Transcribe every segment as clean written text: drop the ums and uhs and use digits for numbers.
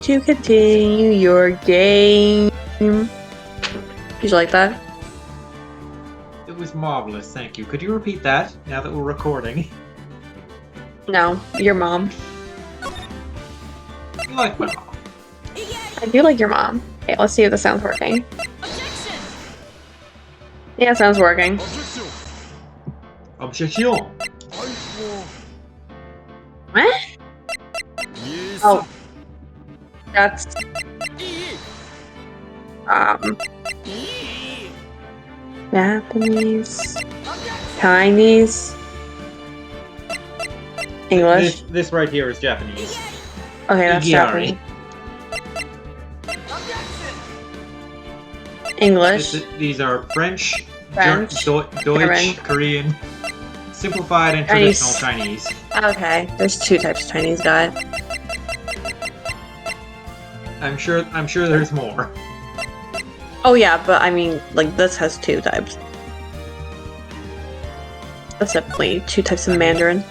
to continue your game. Did you like that? It was marvelous, thank you. Could you repeat that, now that we're recording? No, your mom. You like my mom. I do like your mom. Okay, let's see if the sound's working. Objection! Yeah, it sounds working. Objection! What? Oh. That's... Japanese... Chinese... English? This right here is Japanese. Okay, that's Igiari. Japanese. English. These are French, French, Deutsch, German. Korean, simplified and Chinese. traditional Chinese. Okay, there's two types of Chinese, guy. I'm sure there's more. Oh yeah, but I mean, like, this has two types. Specifically, two types of Mandarin.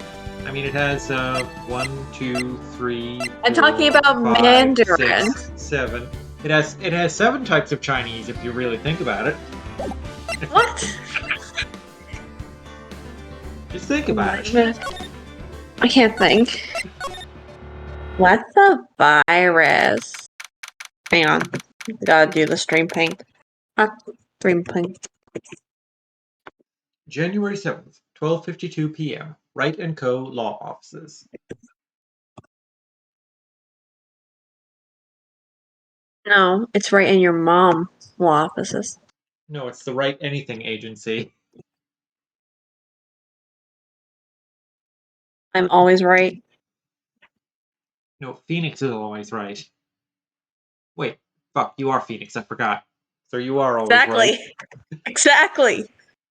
I mean, it has 1, 2, 3. I'm 4, talking about 5, Mandarin. 6, 7. It has 7 types of Chinese if you really think about it. What? Just think about it. I can't think. What's a virus? Hang on. Gotta do the stream ping. Stream ping. January 7th, 12:52 p.m. Wright & Co. Law Offices. No, it's right in your mom's law offices. No, it's the Write Anything Agency. I'm always right. No, Phoenix is always right. Wait, fuck, you are Phoenix, I forgot. So you are always right. Exactly.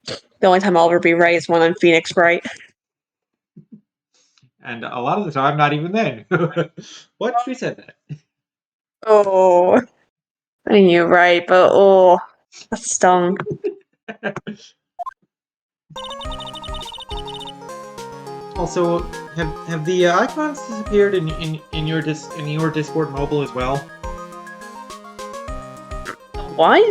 The only time I'll ever be right is when I'm Phoenix right. And a lot of the time, not even then. What? Who said that? Oh. I mean, you're right, but oh, that stung. Also, have the icons disappeared in your Discord mobile as well? What?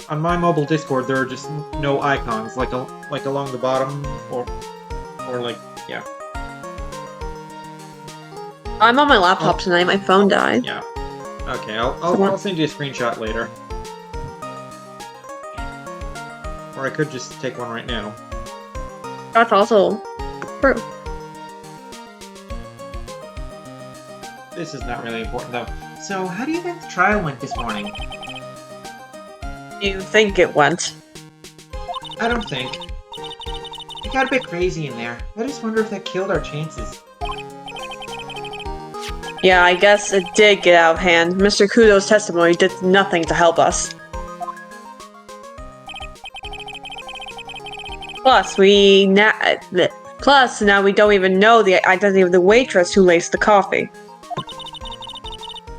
On my mobile Discord, there are just no icons, like along the bottom, or like, yeah. I'm on my laptop tonight. My phone died. Yeah. Okay, I'll send you a screenshot later. Or I could just take one right now. That's also true. This is not really important though. So, how do you think the trial went this morning? You think it went? I don't think. It got a bit crazy in there. I just wonder if that killed our chances. Yeah, I guess it did get out of hand. Mr. Kudo's testimony did nothing to help us. Plus, now we don't even know the identity of the waitress who laced the coffee.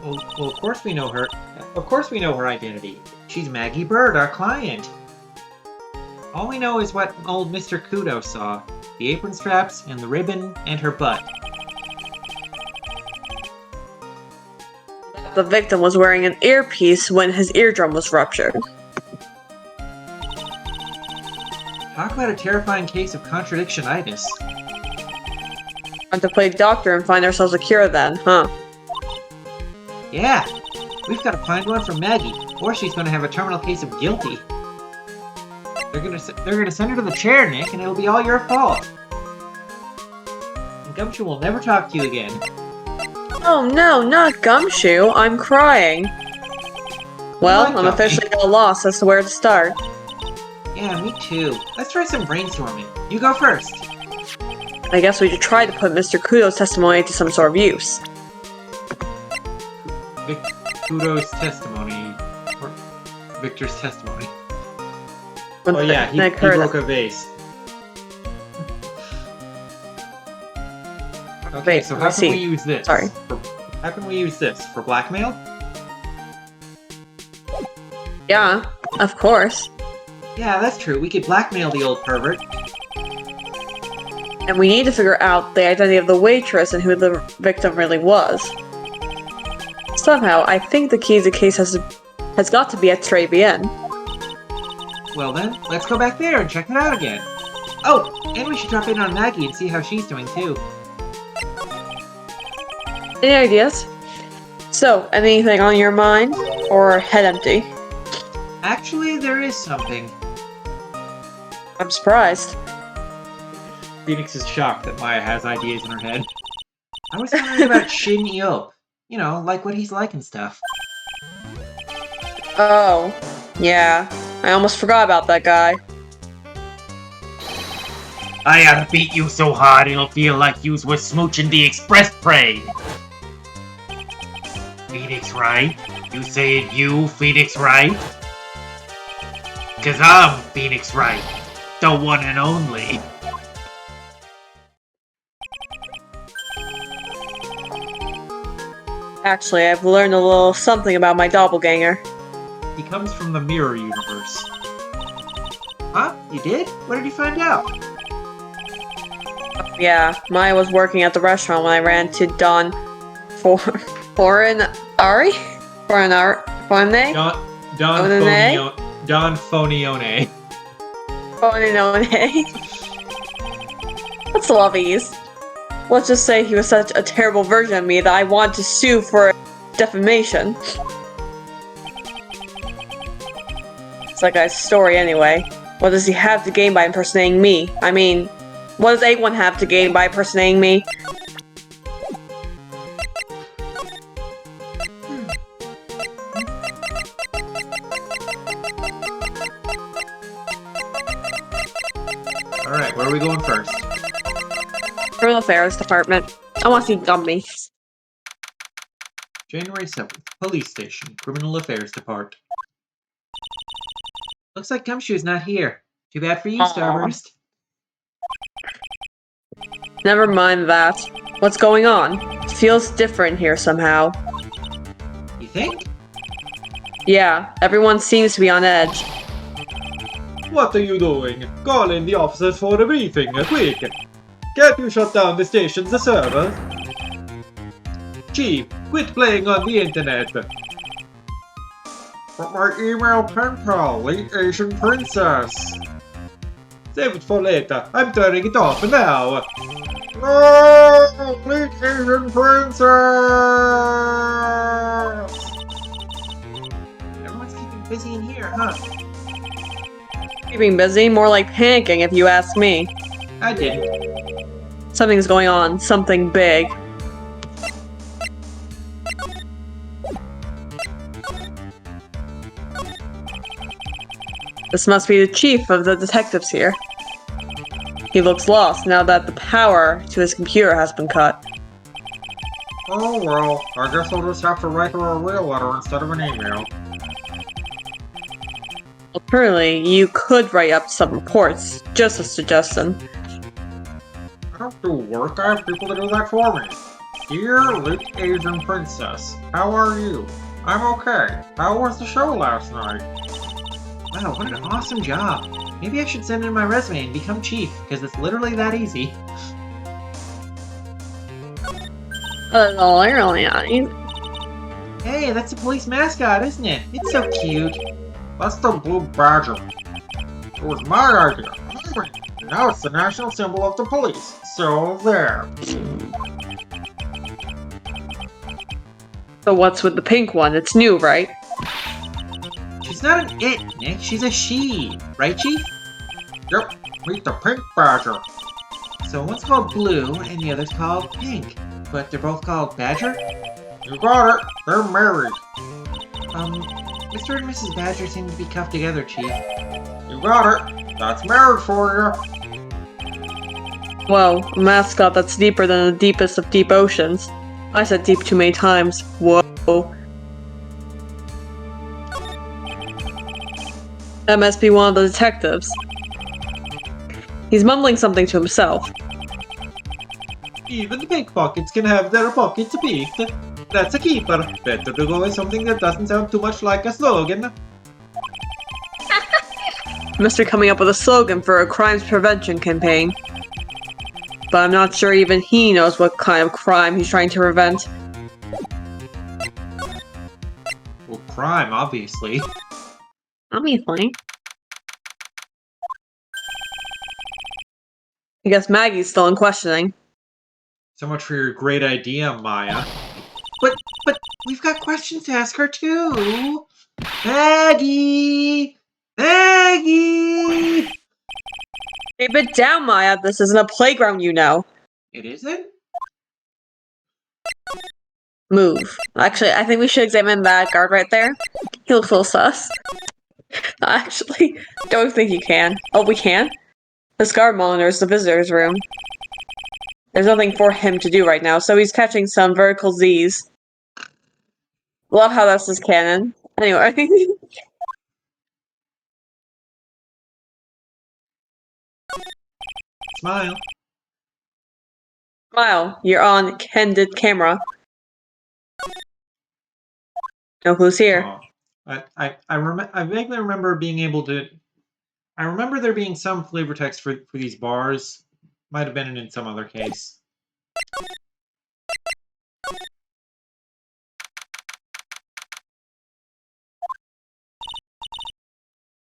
Well, of course we know her. Of course we know her identity. She's Maggie Bird, our client. All we know is what old Mr. Kudo saw. The apron straps, and the ribbon, and her butt. The victim was wearing an earpiece when his eardrum was ruptured. Talk about a terrifying case of contradictionitis. Want to play doctor and find ourselves a cure then, huh? Yeah, we've got to find one for Maggie, or she's going to have a terminal case of guilty. They're gonna send her to the chair, Nick, and it'll be all your fault. And Gumshoe will never talk to you again. Oh no, not Gumshoe! I'm crying. Well, I'm officially at a loss as to where to start. Yeah, me too. Let's try some brainstorming. You go first. I guess we should try to put Mr. Kudo's testimony to some sort of use. Kudo's testimony. Or Victor's testimony. Oh yeah, he broke a vase. Okay, so how can we use this? Sorry. How can we use this? For blackmail? Yeah, of course. Yeah, that's true. We could blackmail the old pervert. And we need to figure out the identity of the waitress and who the victim really was. Somehow, I think the key to the case has got to be at Travian. Well then, let's go back there and check it out again. Oh, and we should drop in on Maggie and see how she's doing too. Any ideas? So, anything on your mind? Or head empty? Actually, there is something. I'm surprised. Phoenix is shocked that Maya has ideas in her head. I was wondering about Shin Eop. You know, like what he's like and stuff. Oh, yeah. I almost forgot about that guy. I oughta beat you so hard it'll feel like yous was smooching the express train. Phoenix Wright? You saying you, Phoenix Wright? Cause I'm Phoenix Wright, the one and only. Actually, I've learned a little something about my doppelganger. He comes from the mirror universe. Huh? You did? What did you find out? Yeah, Maya was working at the restaurant when I ran to Don Foreignari? Foreignari? Don Fonione. Foreignari. That's lovies. Let's just say he was such a terrible version of me that I want to sue for defamation. It's that guy's story anyway. What does he have to gain by impersonating me? I mean, what does anyone have to gain by impersonating me? Alright, where are we going first? Criminal Affairs Department. I want to see Gumby. January 7th, Police Station, Criminal Affairs Department. Looks like Gumshoe's not here. Too bad for you, Starburst. Never mind that. What's going on? It feels different here somehow. You think? Yeah, everyone seems to be on edge. What are you doing? Call in the officers for a briefing, quick! Can't you shut down the station's server? Chief, quit playing on the internet! But my email pen pal, late Asian princess! Save it for later, I'm turning it off now! No! Late Asian princess! Everyone's keeping busy in here, huh? Keeping busy, more like panicking if you ask me. I did. Something's going on, something big. This must be the chief of the detectives here. He looks lost now that the power to his computer has been cut. Oh well, I guess I'll just have to write her a real letter instead of an email. Alternatively, you could write up some reports, just a suggestion. I don't do work, I have people to do that for me. Dear late Asian princess, how are you? I'm okay. How was the show last night? Wow, what an awesome job. Maybe I should send in my resume and become chief, because it's literally that easy. Hey, that's a police mascot, isn't it? It's so cute. That's the blue badger. It was my idea. And now it's the national symbol of the police. So there. So what's with the pink one? It's new, right? She's not an it, Nick. She's a she. Right, Chief? Yep, meet the pink badger. So one's called Blue and the other's called Pink. But they're both called Badger? You got it. They're married. Mr. and Mrs. Badger seem to be cuffed together, Chief. You got it. That's marriage for you. Whoa, a mascot that's deeper than the deepest of deep oceans. I said deep too many times. Whoa. That must be one of the detectives. He's mumbling something to himself. Even the pickpockets can have their pockets picked. That's a keeper. Better to go with something that doesn't sound too much like a slogan. Mr. coming up with a slogan for a crimes prevention campaign. but I'm not sure even he knows what kind of crime he's trying to prevent. Well, crime, obviously. Obviously. I guess Maggie's still in questioning. So much for your great idea, Maya. But we've got questions to ask her too. Maggie! Maggie! Keep it down, Maya. This isn't a playground, you know. It isn't? Move. Actually, I think we should examine that guard right there. He looks a little sus. Actually, don't think you can. Oh, we can? This guard monitors the visitor's room. There's nothing for him to do right now, so he's catching some vertical Z's. Love how that's his canon. Anyway. Smile. Smile, you're on candid camera. No clues here. Oh. I vaguely remember being able to... I remember there being some flavor text for these bars. Might have been in some other case.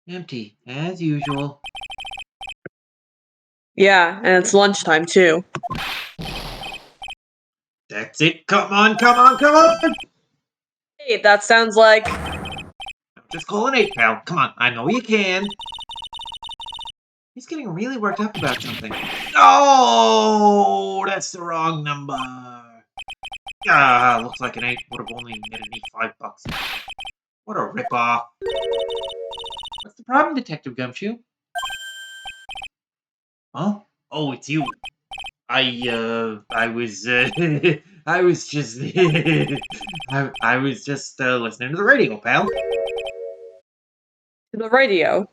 Empty, as usual. Yeah, and it's lunchtime too. That's it. Come on, come on, come on! Hey, that sounds like... Just call an 8, pal. Come on, I know you can. He's getting really worked up about something. Oh, that's the wrong number. Ah, looks like an 8 would have only netted me $5. What a ripoff. What's the problem, Detective Gumshoe? Huh? Oh, it's you. I was, I was just, I was just, listening to the radio, pal. The radio.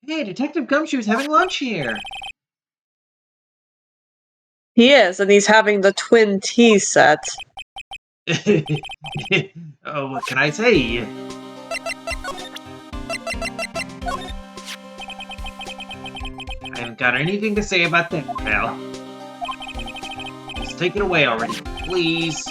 Hey, Detective Gumshoe's having lunch here. He is, and he's having the twin tea set. Oh, what can I say? I haven't got anything to say about that, pal. Just take it away already, please.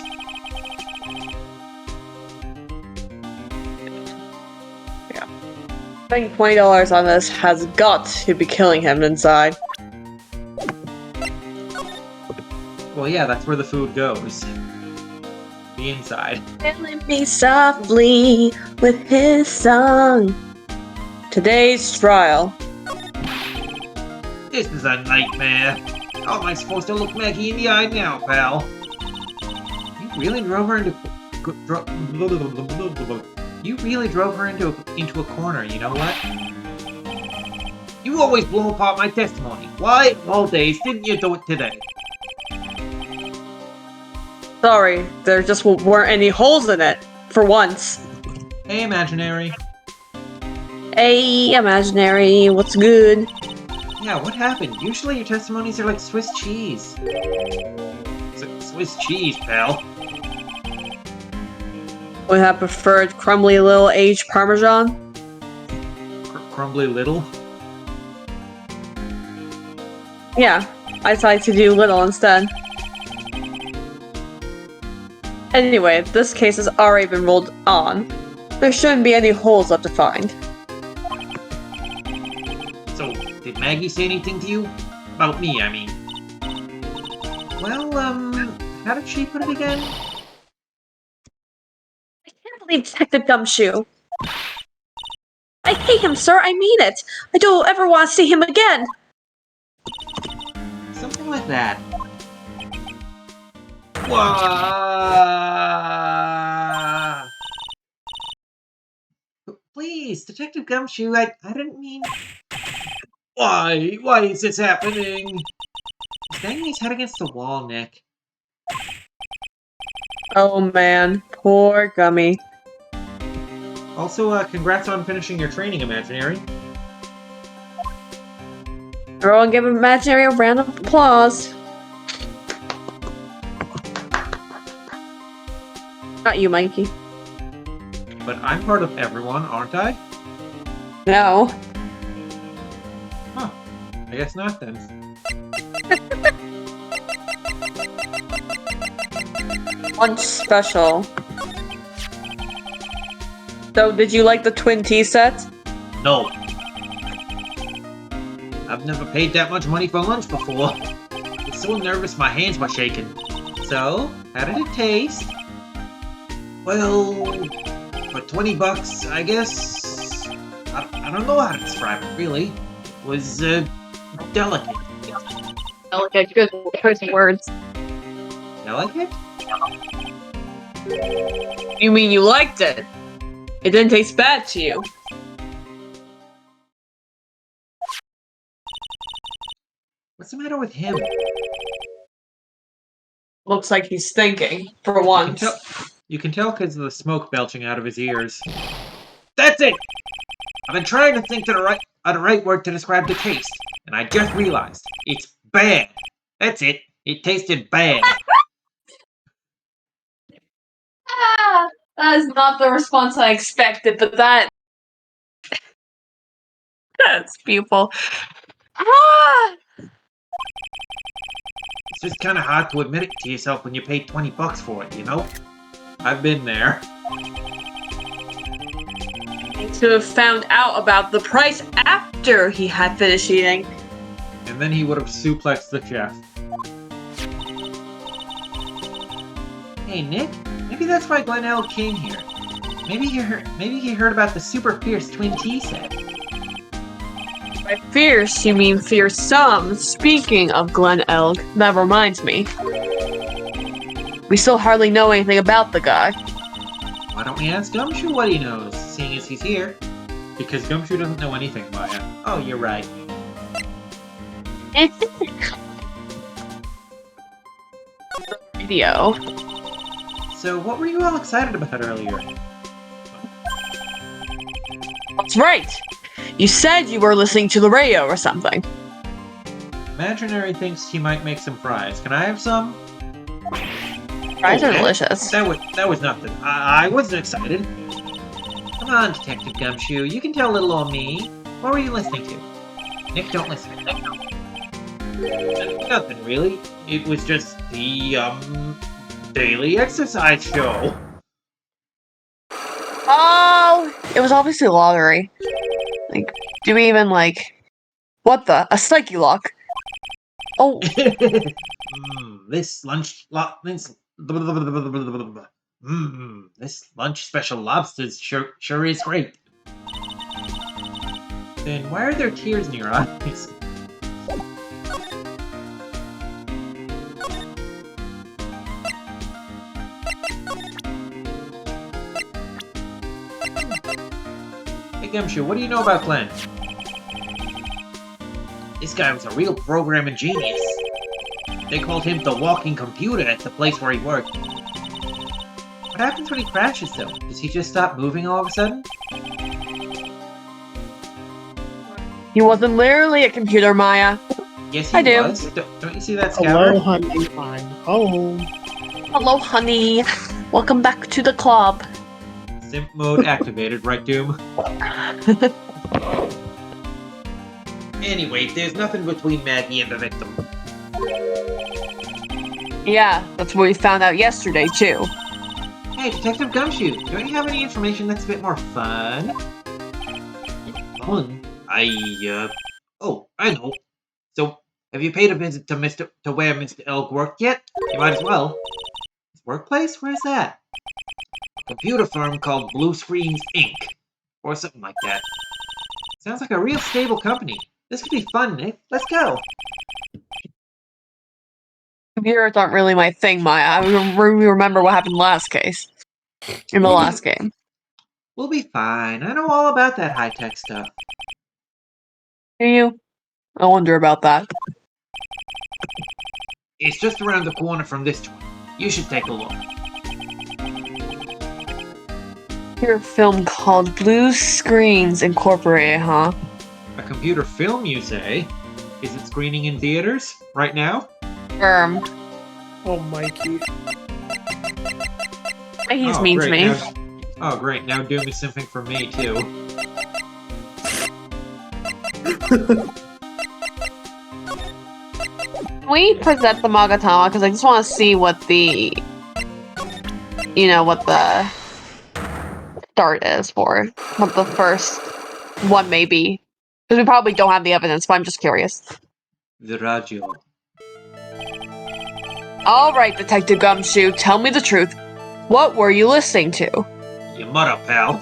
Spending $20 on this has got to be killing him inside. Well, yeah, that's where the food goes. The inside. Killing me softly with his song. Today's trial. This is a nightmare. How am I supposed to look Maggie in the eye now, pal? You really drove her into... You really drove her into a corner, you know what? You always blow apart my testimony. Why, all days, didn't you do it today? Sorry, there just weren't any holes in it. For once. Hey, Imaginary. Hey, imaginary, what's good? Yeah, what happened? Usually your testimonies are like Swiss cheese. Swiss cheese, pal. Would have preferred crumbly little aged parmesan? Crumbly little? Yeah, I decided to do little instead. Anyway, this case has already been rolled on. There shouldn't be any holes left to find. So, did Maggie say anything to you? About me, I mean. Well, how did she put it again? I can't believe Detective Gumshoe. I hate him, sir, I mean it! I don't ever want to see him again! Something like that. Wah! Please, Detective Gumshoe, I didn't mean... Why? Why is this happening? He's banging his head against the wall, Nick. Oh man, poor Gummy. Also, congrats on finishing your training, Imaginary. Everyone give Imaginary a round of applause. Not you, Mikey. But I'm part of everyone, aren't I? No. Huh. I guess not, then. Lunch special. So, did you like the twin tea set? No. I've never paid that much money for lunch before. I was so nervous my hands were shaking. So, how did it taste? Well, for 20 bucks, I guess... I don't know how to describe it, really. It was, delicate. Delicate, good choice of words. Delicate? You mean you liked it? It didn't taste bad to you. What's the matter with him? Looks like he's thinking, for once. You can tell because of the smoke belching out of his ears. That's it! I've been trying to think of the right word to describe the taste, and I just realized. It's bad. That's it. It tasted bad. That is not the response I expected, but that's beautiful. It's just kind of hard to admit it to yourself when you pay 20 bucks for it, you know? I've been there. To have found out about the price after he had finished eating. And then he would have suplexed the chef. Hey, Nick? Maybe that's why Glen Elg came here. Maybe he heard about the super fierce twin tea set. By fierce, you mean fearsome. Speaking of Glen Elg, that reminds me. We still hardly know anything about the guy. Why don't we ask Gumshoe what he knows, seeing as he's here? Because Gumshoe doesn't know anything, Maya. Oh, you're right. Radio. So, what were you all excited about earlier? That's right. You said you were listening to the radio or something. Imaginary thinks he might make some fries. Can I have some? Fries are delicious. That was nothing. I wasn't excited. Come on, Detective Gumshoe. You can tell little old me. What were you listening to? Nick, don't listen. Nothing, really. It was just the, daily exercise show. Oh! It was obviously a lottery. Like, do we even, what the? A psyche lock? Oh. This lunch special lobsters sure is great. Then why are there tears in your eyes? Hey Gumshoe, what do you know about Glenn? This guy was a real programming genius. They called him the walking computer at the place where he worked. What happens when he crashes, though? Does he just stop moving all of a sudden? He wasn't literally a computer, Maya. Yes, he was. Don't you see that, Hello, Scouter? honey. I'm home. Hello, honey. Welcome back to the club. Simp mode activated, right, Doom? Anyway, there's nothing between Maggie and the victim. Yeah, that's what we found out yesterday, too. Hey, Detective Gumshoe, don't you have any information that's a bit more fun? Fun? Oh, I know. So, have you paid a visit to where Mr. Elk worked yet? You might as well. His workplace? Where's that? A computer firm called Blue Screens Inc. Or something like that. Sounds like a real stable company. This could be fun, Nick. Let's go. Computers aren't really my thing, Maya. I remember what happened last case. In the last game. We'll be fine. I know all about that high-tech stuff. Do you? I wonder about that. It's just around the corner from this joint. You should take a look. Your film called Blue Screens Incorporated, huh? A computer film, you say? Is it screening in theaters right now? Oh, Mikey. He's mean to me. Oh, great. Now Doom is simping for me, too. Can we present the Magatama? Because I just want to see what the you know, what the start is for. What the first one may be. Because we probably don't have the evidence, but I'm just curious. The radio. Alright, Detective Gumshoe, tell me the truth. What were you listening to? Your mother, pal.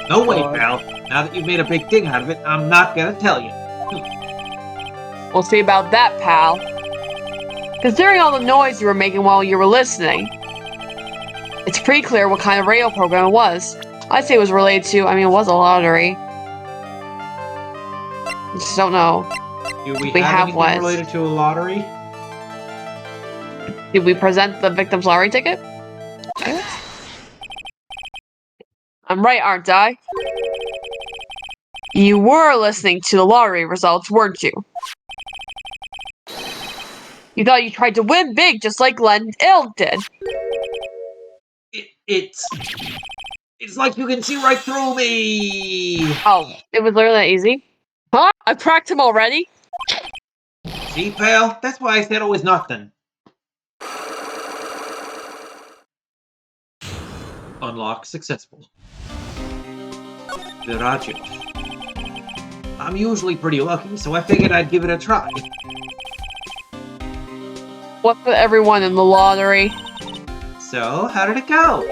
No way, God. pal. Now that you've made a big thing out of it, I'm not gonna tell you. We'll see about that, pal. Considering all the noise you were making while you were listening, it's pretty clear what kind of radio program it was. I'd say it was related to, it was a lottery. Just don't know. Do we We have have anything what? related to a lottery? Did we present the victim's lottery ticket? I'm right, aren't I? You were listening to the lottery results, weren't you? You thought you tried to win big just like Glenn Ill did. It's like you can see right through me! Oh, it was literally that easy? Huh? I cracked him already? See, pal? That's why I said it was nothing. Unlock successful. The radio. I'm usually pretty lucky, so I figured I'd give it a try. What for everyone in the lottery? So, how did it go?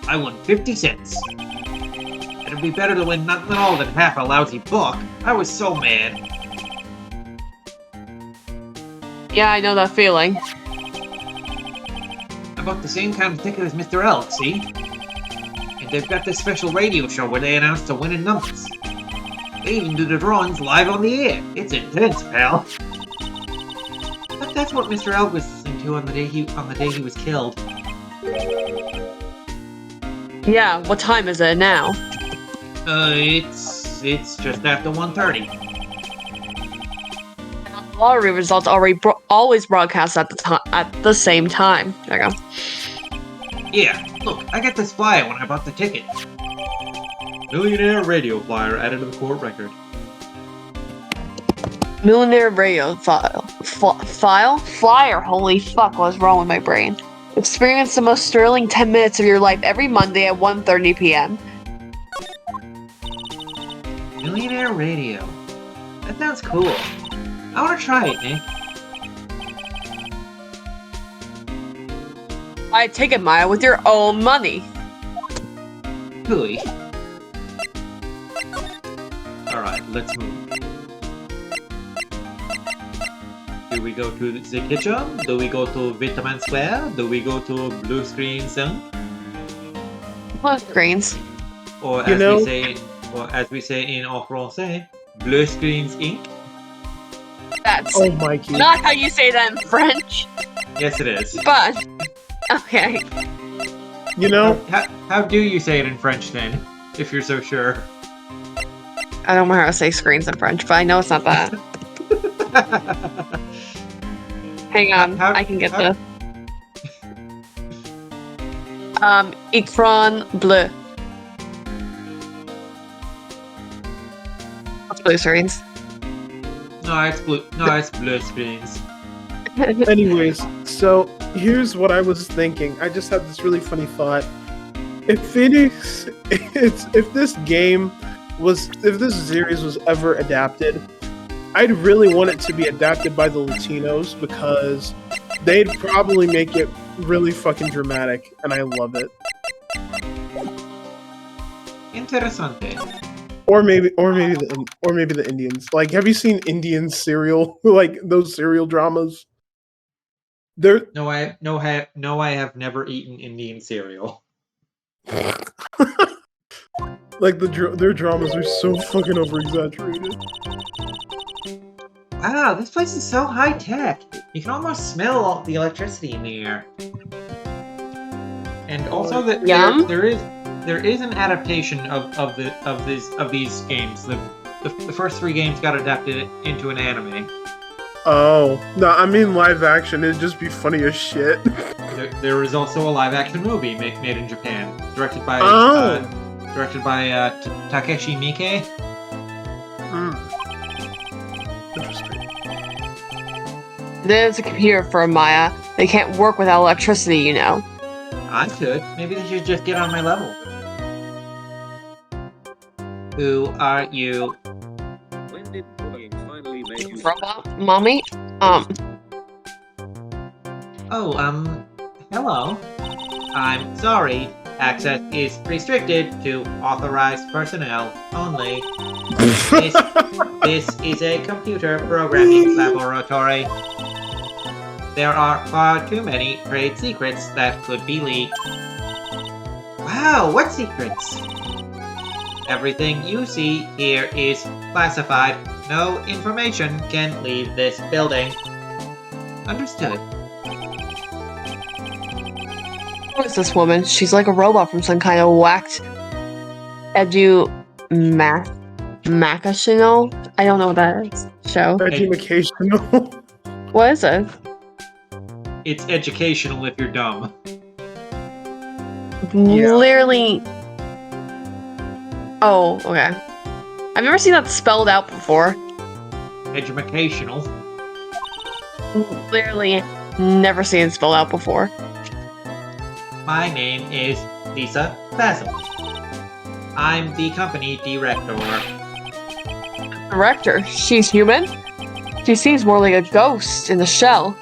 I won 50 cents. It'd be better to win nothing at all than half a lousy book. I was so mad. Yeah, I know that feeling. I bought the same kind of ticket as Mr. Elk, see? And they've got this special radio show where they announce the winning numbers. They even do the drawings live on the air. It's intense, pal. But that's what Mr. Elk was listening to on the day he was killed. Yeah, what time is it now? It's just after 1:30. Lottery results always broadcast at the same time. There you go. Yeah, look, I got this flyer when I bought the ticket. Millionaire radio flyer added to the court record. Millionaire radio flyer. Holy fuck! What's wrong with my brain? Experience the most sterling 10 minutes of your life every Monday at 1:30 p.m. Millionaire radio. That sounds cool. I want to try it, Nick. Buy a ticket, Maya, with your own money. Hooey. Alright, let's move. Do we go to the kitchen? Do we go to Vitamin Square? Do we go to Blue Screen Zone? Blue screens. Or as we say in en français, Blue Screens Inc. That's Oh, Mikey. not how you say that in French, Yes, it is. but okay. You know, How do you say it in French then, if you're so sure? I don't know how to say screens in French, but I know it's not that. Hang on, How- I can get how- the écran bleu. That's blue screens. No, it's blue. No, it's Blue Screens. anyways, so here's what I was thinking. I just had this really funny thought. If this series was ever adapted, I'd really want it to be adapted by the Latinos because they'd probably make it really fucking dramatic, and I love it. Interessante. Or maybe the Indians. Like, have you seen Indian serial, like those serial dramas? They're No, I have never eaten Indian cereal. like their dramas are so fucking over exaggerated. Wow, this place is so high tech. You can almost smell all the electricity in the air. And also that Yum. there is an adaptation of these games. The first 3 games got adapted into an anime. Oh no, I mean live action. It'd just be funny as shit. There is also a live action movie made in Japan, directed by Takeshi Miike. Interesting. There's a computer for Maya. They can't work without electricity, you know. I could. Maybe they should just get on my level. Who are you? When did bullying finally make you Robot mommy? Oh, hello. I'm sorry. Access is restricted to authorized personnel only. This is a computer programming laboratory. There are far too many trade secrets that could be leaked. Wow, what secrets? Everything you see here is classified. No information can leave this building. Understood. Who is this woman? She's like a robot from some kind of whacked machinal? I don't know what that is. Show. Educational. What is it? It's educational if you're dumb. Literally. Oh, okay. I've never seen that spelled out before. Educational. Literally never seen it spelled out before. My name is Lisa Basil. I'm the company director. Director, she's human? She seems more like a ghost in the shell.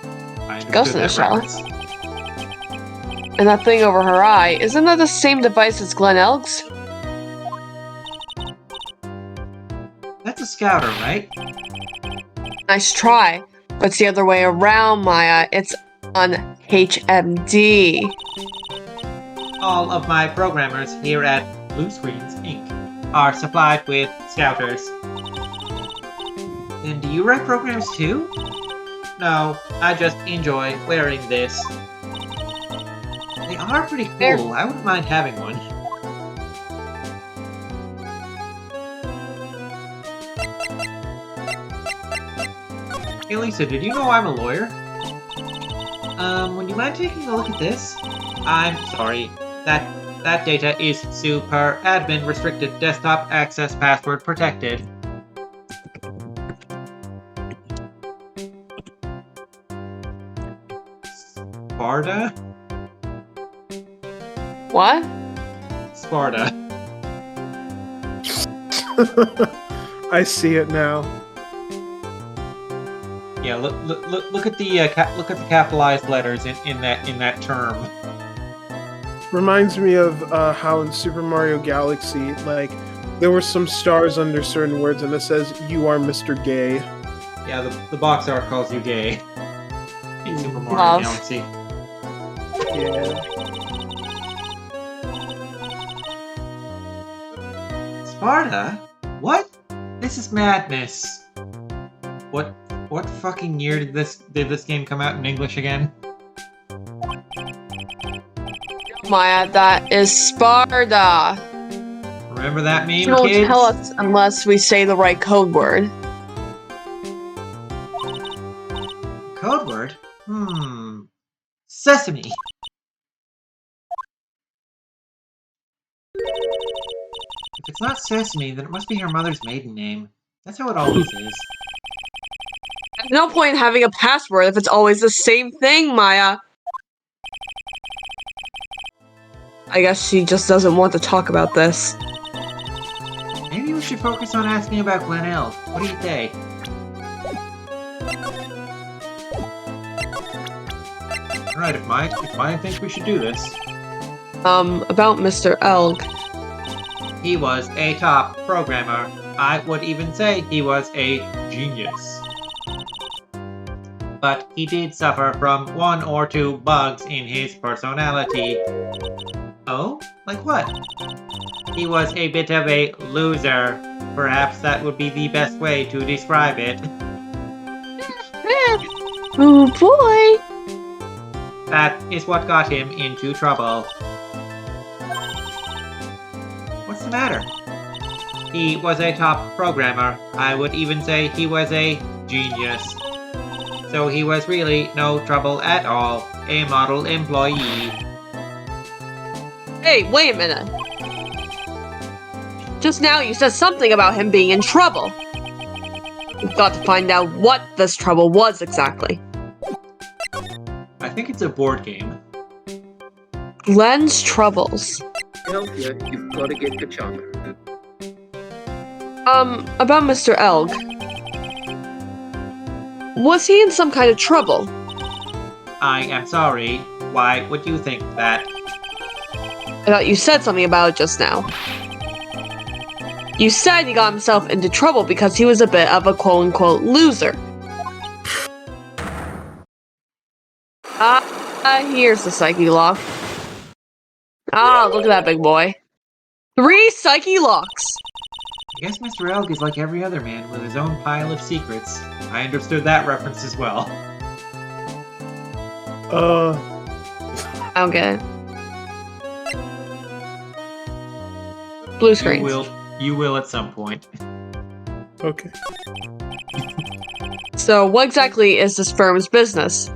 I Ghost in the understood shell. that reference. And that thing over her eye, isn't that the same device as Glen Elg's? That's a scouter, right? Nice try, but it's the other way around, Maya. It's on HMD. All of my programmers here at Blue Screens Inc. are supplied with scouters. And do you write programs too? No, I just enjoy wearing this. They are pretty cool. I wouldn't mind having one. Hey Lisa, did you know I'm a lawyer? Would you mind taking a look at this? I'm sorry. That data is super admin restricted desktop access password protected. Sparta? What? Sparta. I see it now. Yeah, look at the look at the capitalized letters in that term. Reminds me of how in Super Mario Galaxy, like, there were some stars under certain words, and it says, "You are Mr. Gay." Yeah, the box art calls you gay in Super Mario Love. Galaxy. Yeah. Sparta? What? This is madness. What fucking year did this game come out in English again? Maya, that is Sparta. Remember that meme, She won't kids? tell us unless we say the right code word. Code word? Sesame. If it's not Sesame, then it must be her mother's maiden name. That's how it always is. There's no point in having a password if it's always the same thing, Maya. I guess she just doesn't want to talk about this. Maybe we should focus on asking about Glenelg. What do you say? Alright, if Maya thinks we should do this. About Mr. Elg. He was a top programmer. I would even say he was a genius. But he did suffer from one or two bugs in his personality. Oh? Like what? He was a bit of a loser. Perhaps that would be the best way to describe it. Oh boy! That is what got him into trouble. What's the matter? He was a top programmer. I would even say he was a genius. So he was really no trouble at all. A model employee. Hey, wait a minute. Just now you said something about him being in trouble. We've got to find out what this trouble was exactly. I think it's a board game. Glenn's troubles. To help you, you've got to get the chop. About Mr. Elg. Was he in some kind of trouble? I am sorry. Why would you think that? I thought you said something about it just now. You said he got himself into trouble because he was a bit of a quote-unquote loser. Here's the psyche lock. Look at that big boy. 3 psyche locks! I guess Mr. Elg is like every other man with his own pile of secrets. I understood that reference as well. I don't get it. Blue screens. You will at some point. Okay. So, what exactly is this firm's business?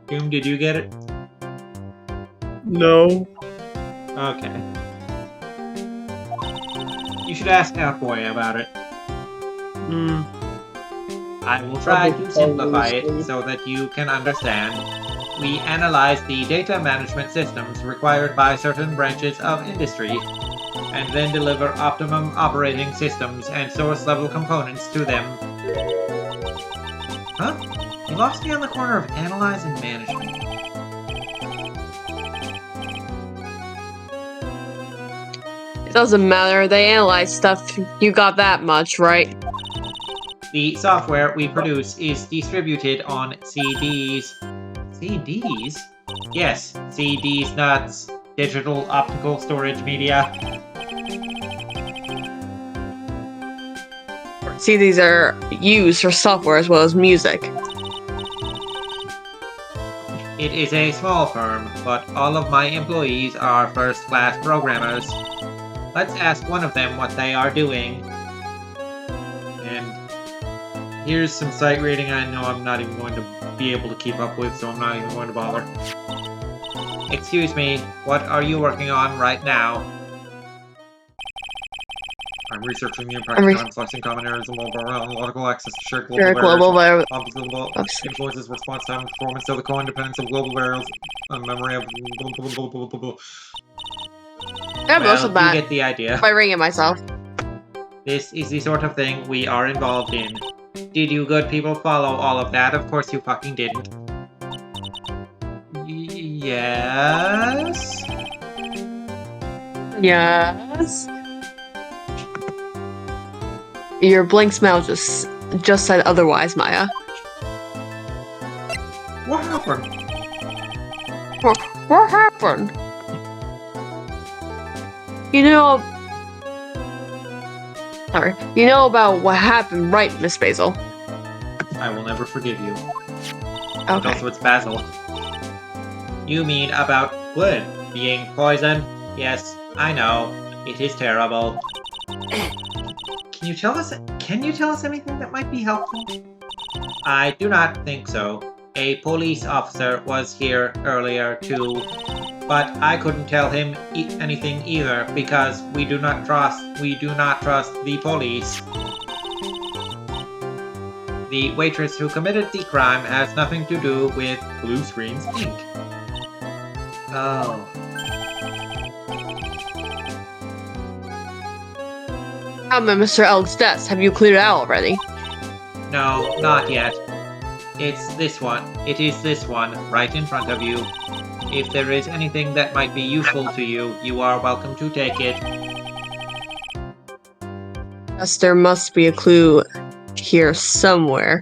Doom, did you get it? No. Okay. You should ask Outboy about it. Hmm. I will try to simplify it so that you can understand. We analyze the data management systems required by certain branches of industry, and then deliver optimum operating systems and source-level components to them. Huh? You lost me on the corner of analyze and management. It doesn't matter, they analyze stuff. You got that much, right? The software we produce is distributed on CDs. CDs? Yes, CDs nuts. Digital optical storage media. See, these are used for software as well as music. It is a small firm, but all of my employees are first-class programmers. Let's ask one of them what they are doing. And here's some site rating I know I'm not even going to be able to keep up with, so I'm not even going to bother. Excuse me, what are you working on right now? I'm researching the impact of time slicing common areas of logical access to shared global variables. Influences response time and performance, so the co-independence of global variables on memory of Yeah, most of that. You get the idea. By ringing myself. This is the sort of thing we are involved in. Did you good people follow all of that? Of course you fucking didn't. Yes? Yes. Your blank smile just said otherwise, Maya. What happened? What happened? You know... Sorry. You know about what happened, right, Miss Basil? I will never forgive you. Okay. Also, it's Basil. You mean about Glenn being poisoned? Yes, I know. It is terrible. Can you tell us anything that might be helpful? I do not think so. A police officer was here earlier too, but I couldn't tell him anything either because we do not trust the police. The waitress who committed the crime has nothing to do with Blue Screens Inc. Oh. I'm at Mr. Elg's desk. Have you cleared it out already? No, not yet. It's this one. It is this one, right in front of you. If there is anything that might be useful to you, you are welcome to take it. Yes, there must be a clue here somewhere.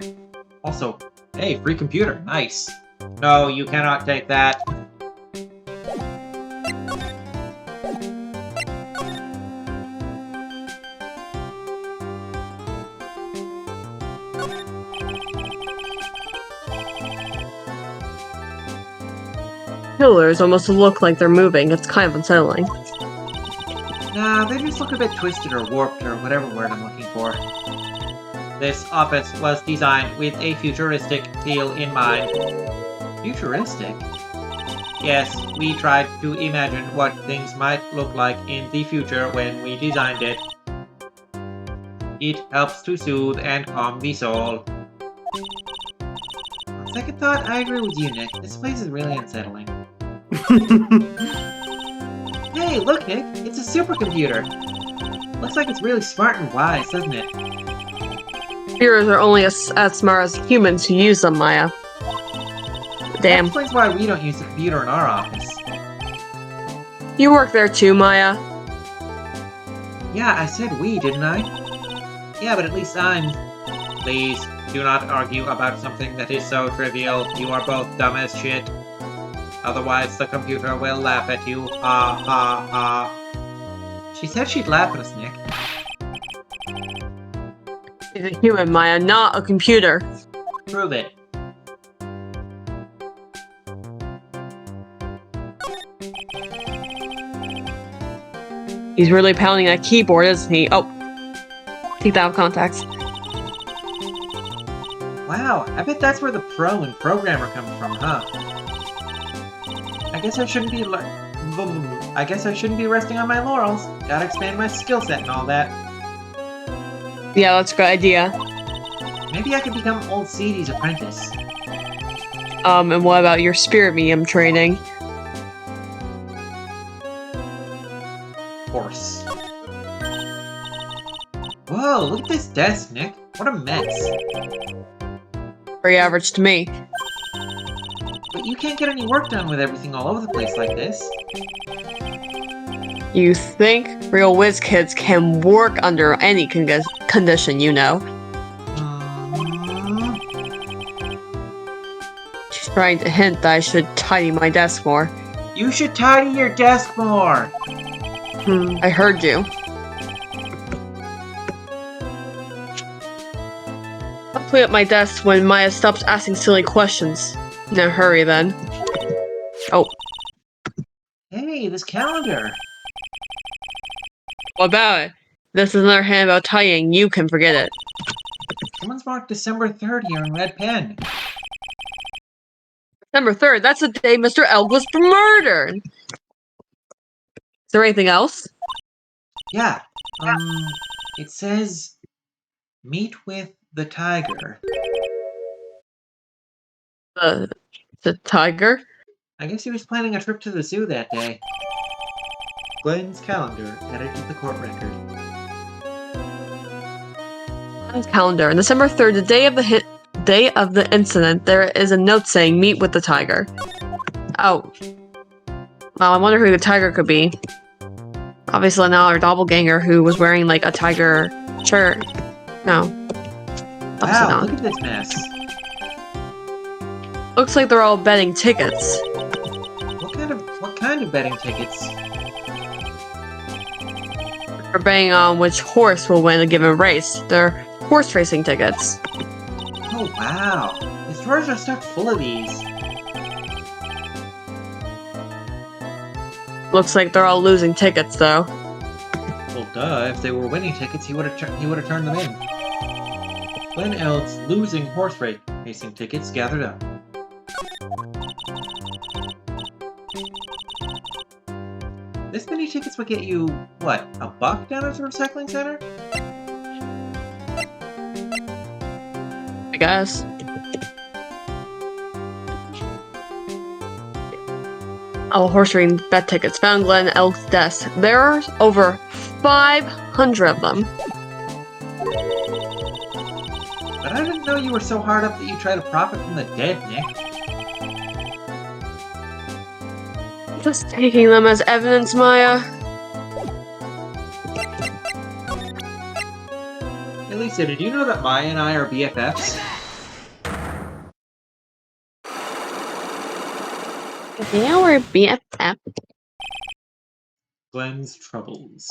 Also, hey, free computer, nice. No, you cannot take that. Pillars almost look like they're moving. It's kind of unsettling. Nah, they just look a bit twisted or warped or whatever word I'm looking for. This office was designed with a futuristic feel in mind. Futuristic? Yes, we tried to imagine what things might look like in the future when we designed it. It helps to soothe and calm the soul. On second thought, I agree with you, Nick. This place is really unsettling. Hey, look, Nick! It's a supercomputer! Looks like it's really smart and wise, doesn't it? Computers are only as smart as humans who use them, Maya. That Damn. explains why we don't use the computer in our office. You work there too, Maya. Yeah, I said we, didn't I? Yeah, but at least I'm... Please, do not argue about something that is so trivial. You are both dumb as shit. Otherwise, the computer will laugh at you. Ha ha ha. She said she'd laugh at us, Nick. She's a human, Maya, not a computer. Prove it. He's really pounding that keyboard, isn't he? Oh. Take that out of context. Wow, I bet that's where the pro and programmer comes from, huh? I guess I shouldn't be resting on my laurels. Gotta expand my skill set and all that. Yeah, that's a good idea. Maybe I could become Old Seedy's apprentice. And what about your spirit medium training? Horse. Whoa, look at this desk, Nick. What a mess. Very average to me. But you can't get any work done with everything all over the place like this. You think real whiz kids can work under any condition, you know? She's trying to hint that I should tidy my desk more. You should tidy your desk more! I heard you. I'll clean up my desk when Maya stops asking silly questions. In a hurry, then. Oh, Hey, this calendar! what about it? This is another hand about tidying. You can forget it. Someone's marked December 3rd here in red pen. December 3rd, that's the day Mr. Elg was murdered! Is there anything else? Yeah, it says... Meet with the tiger. The tiger? I guess he was planning a trip to the zoo that day. Glenn's calendar added to the court record. Calendar. December 3rd, the day of the incident, there is a note saying, meet with the tiger. Oh. Well, I wonder who the tiger could be. Obviously another doppelganger who was wearing, like, a tiger shirt. No. Obviously Wow, not. look at this mess. Looks like they're all betting tickets. What kind of betting tickets? They're betting on which horse will win a given race. They're horse racing tickets. Oh wow, these drawers are stuck full of these. Looks like they're all losing tickets, though. Well, duh. If they were winning tickets, he would have turned them in. Glenn Elk's losing horse racing tickets gathered up. This many tickets would get you, what, $1 down at the recycling center? I guess. Oh, horse racing bet tickets found Glenn Elk's desk. There are over 500 of them. But I didn't know you were so hard up that you try to profit from the dead, Nick. Just taking them as evidence, Maya. Hey Lisa, did you know that Maya and I are BFFs? Yeah, we're BFF. Glenn's troubles.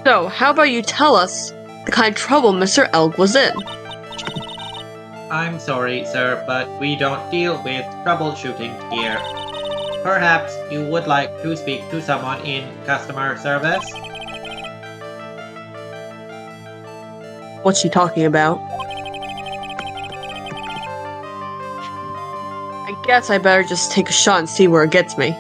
So, how about you tell us the kind of trouble Mr. Elk was in? I'm sorry, sir, but we don't deal with troubleshooting here. Perhaps you would like to speak to someone in customer service? What's she talking about? I guess I better just take a shot and see where it gets me.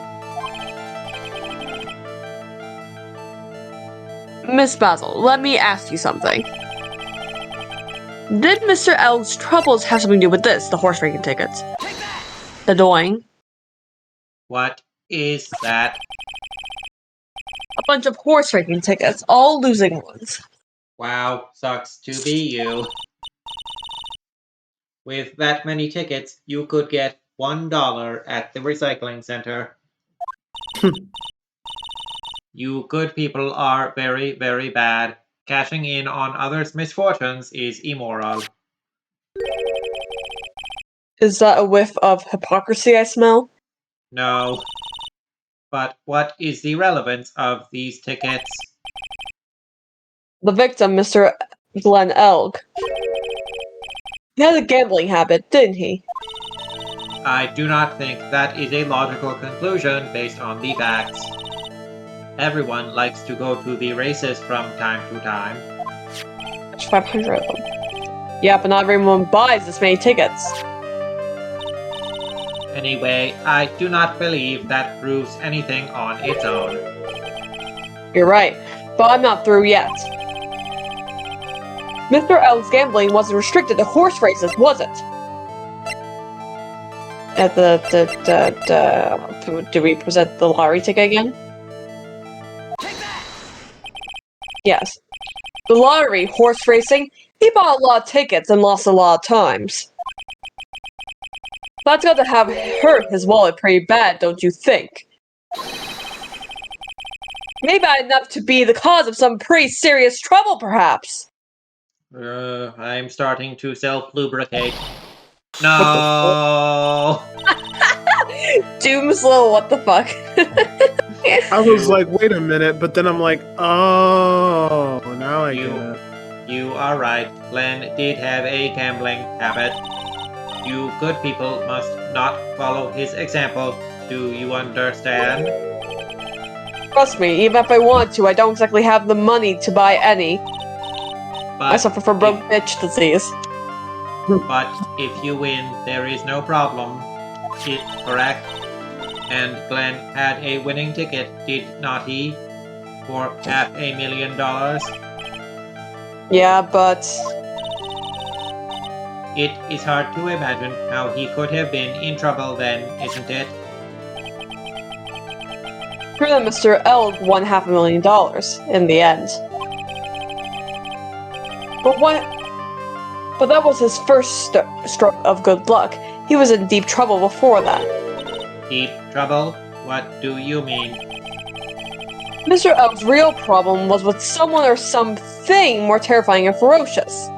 Miss Basil, let me ask you something. Did Mr. Elk's troubles have something to do with this, the horse racing tickets? the doing. What is that? A bunch of horse racing tickets, all losing ones. Wow, sucks to be you. With that many tickets, you could get $1 at the recycling center. You good people are very, very bad. Cashing in on others' misfortunes is immoral. Is that a whiff of hypocrisy I smell? No. But what is the relevance of these tickets? The victim, Mr. Glenn Elg. He had a gambling habit, didn't he? I do not think that is a logical conclusion based on the facts. Everyone likes to go to the races from time to time. There's 500 of them. Yeah, but not everyone buys this many tickets. Anyway, I do not believe that proves anything on its own. You're right, but I'm not through yet. Mr. Elg's gambling wasn't restricted to horse races, was it? Do we present the lottery ticket again? Yes. The lottery, horse racing, he bought a lot of tickets and lost a lot of times. That's got to have hurt his wallet pretty bad, don't you think? Maybe enough to be the cause of some pretty serious trouble, perhaps. I'm starting to self-lubricate. No! Doom's little what the fuck. I was like, wait a minute, but then I'm like, oh, now I get it. You are right. Glenn did have a gambling habit. You good people must not follow his example. Do you understand? Trust me, even if I want to, I don't exactly have the money to buy any. I suffer from broke bitch disease. But if you win, there is no problem. Correct? And Glenn had a winning ticket, did not he? For $500,000? Yeah, but... It is hard to imagine how he could have been in trouble then, isn't it? True that Mr. Elg won $500,000 in the end. But what? But that was his first stroke of good luck. He was in deep trouble before that. Deep trouble? What do you mean? Mr. Elg's real problem was with someone or something more terrifying and ferocious.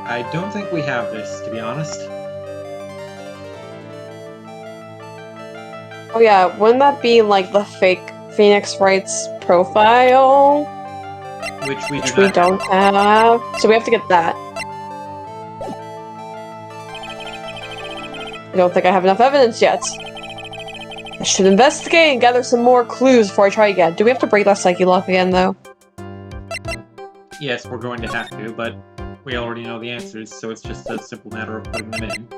I don't think we have this, to be honest. Oh yeah, wouldn't that be like the fake Phoenix Wright's profile? Which we don't have. So we have to get that. I don't think I have enough evidence yet. I should investigate and gather some more clues before I try again. Do we have to break that psyche lock again, though? Yes, we're going to have to, but we already know the answers, so it's just a simple matter of putting them in.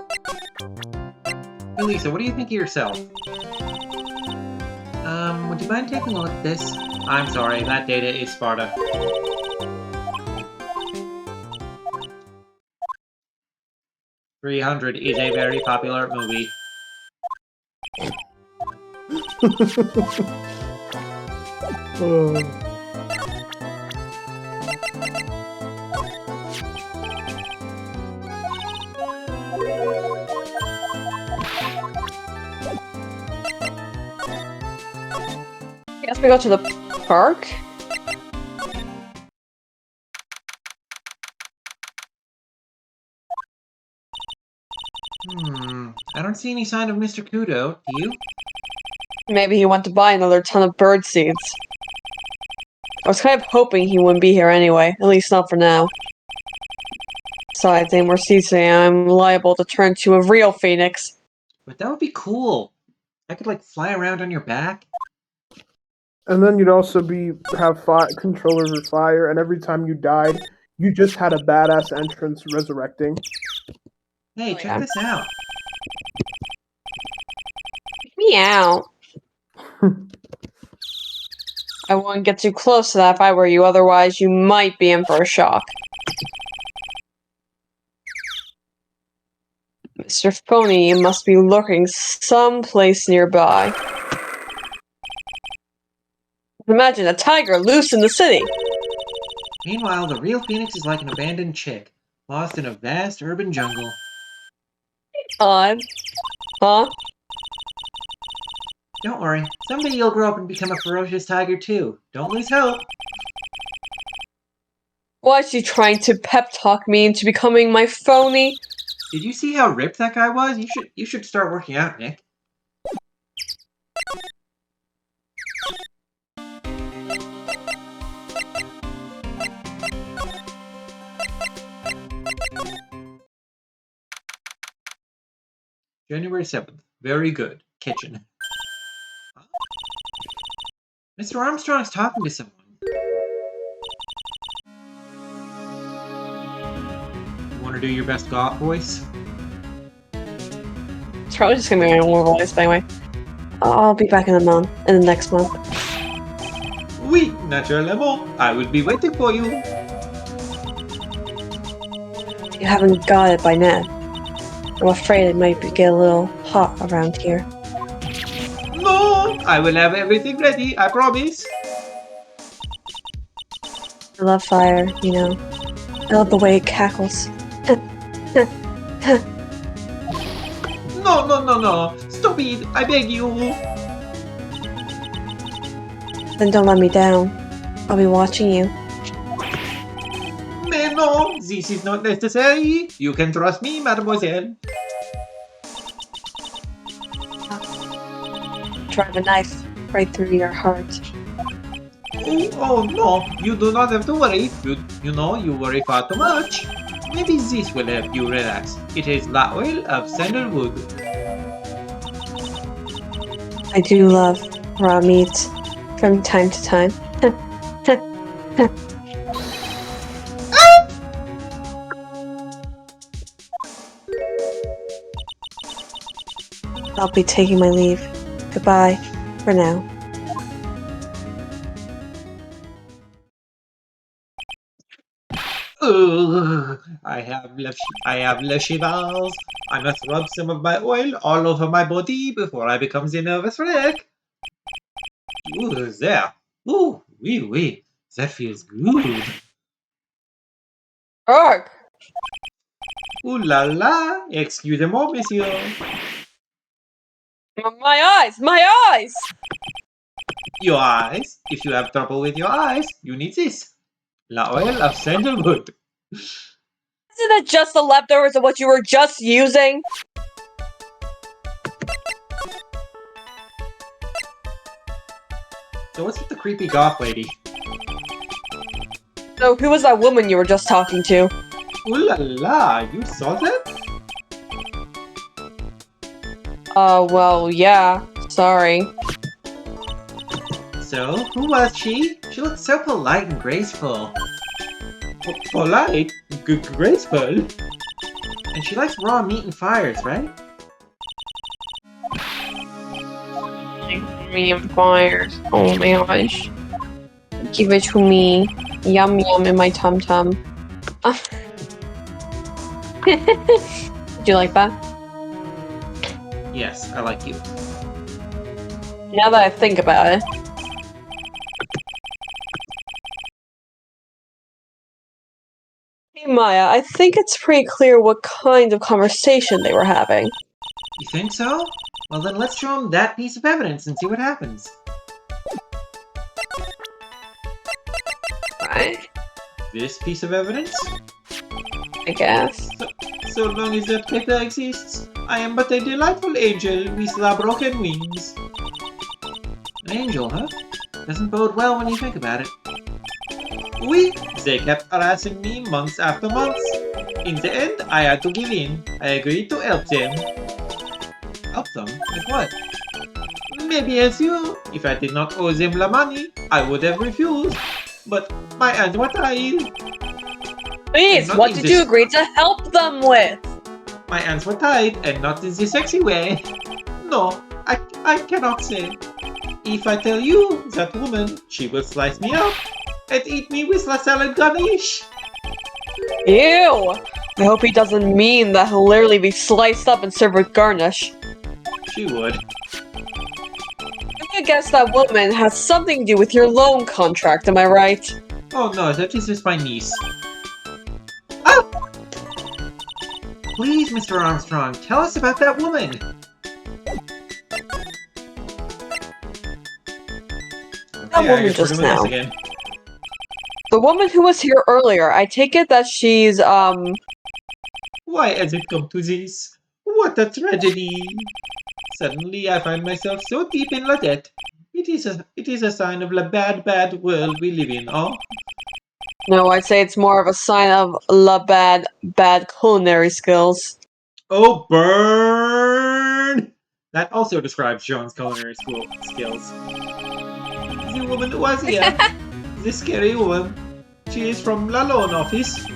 Hey Lisa, what do you think of yourself? Would you mind taking a look at this? I'm sorry, that data is Sparta. $300 is a very popular movie. I guess we go to the park? I don't see any sign of Mr. Kudo, do you? Maybe he went to buy another ton of bird seeds. I was kind of hoping he wouldn't be here anyway, at least not for now. Besides, any more seeds, I'm liable to turn to a real phoenix. But that would be cool. I could, like, fly around on your back. And then you'd also have control over fire, and every time you died, you just had a badass entrance resurrecting. Hey, check this out. Meow. I wouldn't get too close to that if I were you, otherwise you might be in for a shock. Mr. Phony must be lurking someplace nearby. Imagine a tiger loose in the city. Meanwhile, the real Phoenix is like an abandoned chick, lost in a vast urban jungle. Odd. Huh? Don't worry, someday you'll grow up and become a ferocious tiger too. Don't lose hope. Why is she trying to pep talk me into becoming my phony? Did you see how ripped that guy was? You should start working out, Nick. January 7th. Very good. Kitchen. Mr. Armstrong's talking to someone. You want to do your best goth voice? It's probably just gonna be my normal voice, by the way. I'll be back in the next month. Oui, naturellement. I will be waiting for you. You haven't got it by now. I'm afraid it might get a little hot around here. No, I will have everything ready, I promise. I love fire, you know. I love the way it cackles. No. Stop it, I beg you. Then don't let me down. I'll be watching you. Mais no, this is not necessary. You can trust me, mademoiselle. Drive a knife right through your heart. Oh no, you do not have to worry. You know, you worry far too much. Maybe this will help you relax. It is the oil of sandalwood. I do love raw meat from time to time. I'll be taking my leave. Goodbye, for now. Ugh, I have le shivers. I must rub some of my oil all over my body before I become the nervous wreck. Ooh, there. Ooh, oui. That feels good. Arg! Ooh la la. Excusez-moi, monsieur. My eyes! My eyes! Your eyes. If you have trouble with your eyes, you need this. La oil of sandalwood. Isn't that just the leftovers of what you were just using? So what's with the creepy goth lady? So who was that woman you were just talking to? Ooh la la. You saw that? Well, yeah. Sorry. So, who was she? She looked so polite and graceful. Polite? Graceful? And she likes raw meat and fires, right? Me and fires. Oh my gosh. Give it to me. Yum yum in my tum tum. Do you like that? Yes, I like you. Now that I think about it. Hey Maya, I think it's pretty clear what kind of conversation they were having. You think so? Well then let's show him that piece of evidence and see what happens. Right? This piece of evidence? I guess. So long as that paper exists, I am but a delightful angel with the broken wings. An angel, huh? Doesn't bode well when you think about it. Oui, they kept harassing me months after months. In the end, I had to give in. I agreed to help them. Help them? With what? Maybe as you. If I did not owe them the money, I would have refused. But my hands were tied. Please, what did you agree to help them with? My hands were tied, and not in the sexy way. No, I cannot say. If I tell you, that woman, she will slice me up and eat me with la salad garnish. Ew! I hope he doesn't mean that he'll literally be sliced up and served with garnish. She would. I guess that woman has something to do with your loan contract, am I right? Oh no, that is just my niece. Oh! Please, Mr. Armstrong, tell us about that woman. That Okay, I woman guess we're just doing now. this again. The woman who was here earlier, I take it that she's, Why has it come to this? What a tragedy! Suddenly I find myself so deep in la debt. It is a sign of the bad world we live in, oh? no, I'd say it's more of a sign of bad culinary skills. Oh, burn! That also describes Joan's culinary school skills. The woman who was here, the scary woman, she is from the loan office.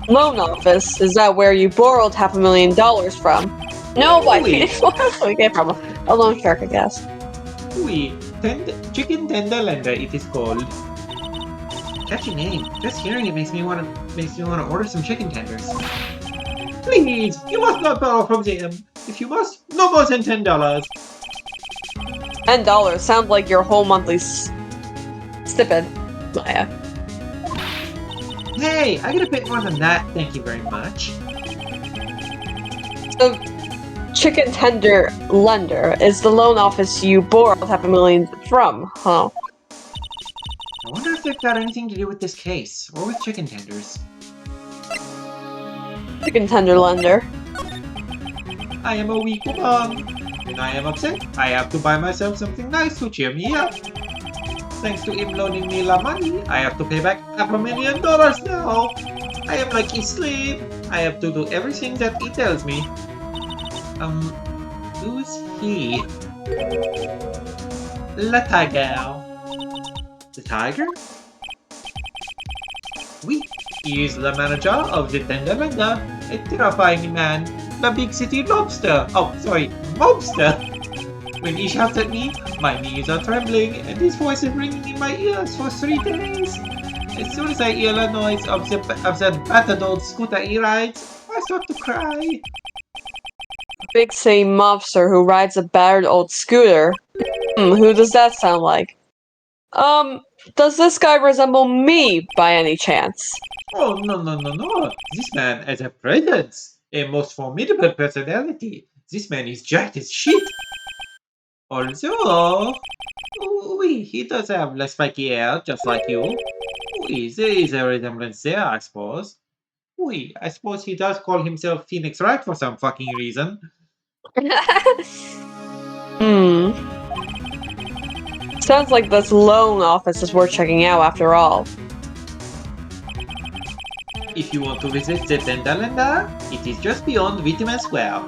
Loan office? Is that where you borrowed $500,000 from? No, I mean, where we get from a loan shark, I guess. Oui, chicken tender lender it is called. Catchy name. Just hearing it makes me want to order some chicken tenders. Please, you must not borrow from them. If you must, no more than $10. $10 sounds like your whole monthly stipend, Maya. Hey, I get a bit more than that, thank you very much. So, chicken tender lender is the loan office you borrowed $500,000 from, huh? I wonder if they've got anything to do with this case, or with chicken tenders. Chicken tender lender. I am a weak woman. When I am upset, I have to buy myself something nice to cheer me up. Thanks to him loaning me la money, I have to pay back $500,000 now. I am like his slave. I have to do everything that he tells me. Who's he? La Tiger. The tiger? Oui, he is the manager of the Tender Lender, a terrifying man, the big city lobster. Oh, sorry, mobster. When he shouts at me, my knees are trembling, and his voice is ringing in my ears for 3 days. As soon as I hear the noise of the battered old scooter he rides, I start to cry. Big city mobster who rides a battered old scooter. Who does that sound like? Does this guy resemble me by any chance? Oh, no. This man has a presence, a most formidable personality. This man is jacked as shit. Also, oui, he does have the spiky hair, just like you. Oui, there is a resemblance there, I suppose. Oui, I suppose he does call himself Phoenix Wright for some fucking reason. Sounds like this loan office is worth checking out after all. If you want to visit the Tendalenda, it is just beyond Vitamin Square.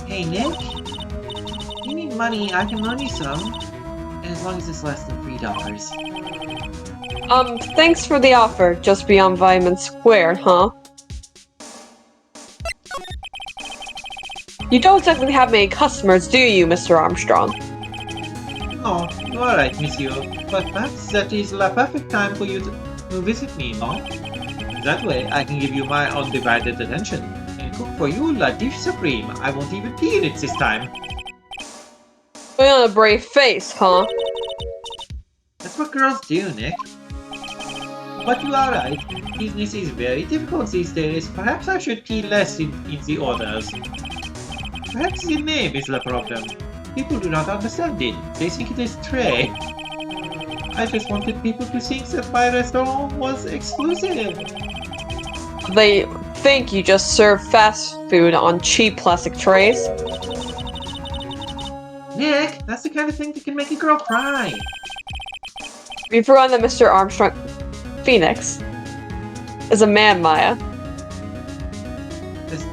Hey, Nick? You need money, I can loan you some. As long as it's less than $3. Thanks for the offer, just beyond Vitamin Square, huh? You don't exactly have many customers, do you, Mr. Armstrong? No, you are right, monsieur. But perhaps that is the perfect time for you to visit me, no? That way, I can give you my undivided attention and cook for you la dish supreme. I won't even pee in it this time. Putting on a brave face, huh? That's what girls do, Nick. But you are right. Business is very difficult these days. Perhaps I should pee less in the orders. Perhaps the name is the problem. People do not understand it. They think it is tray. I just wanted people to think that my restaurant was exclusive. They think you just serve fast food on cheap plastic trays. Nick, that's the kind of thing that can make a girl cry. You forgot that Mr. Armstrong Phoenix is a man, Maya.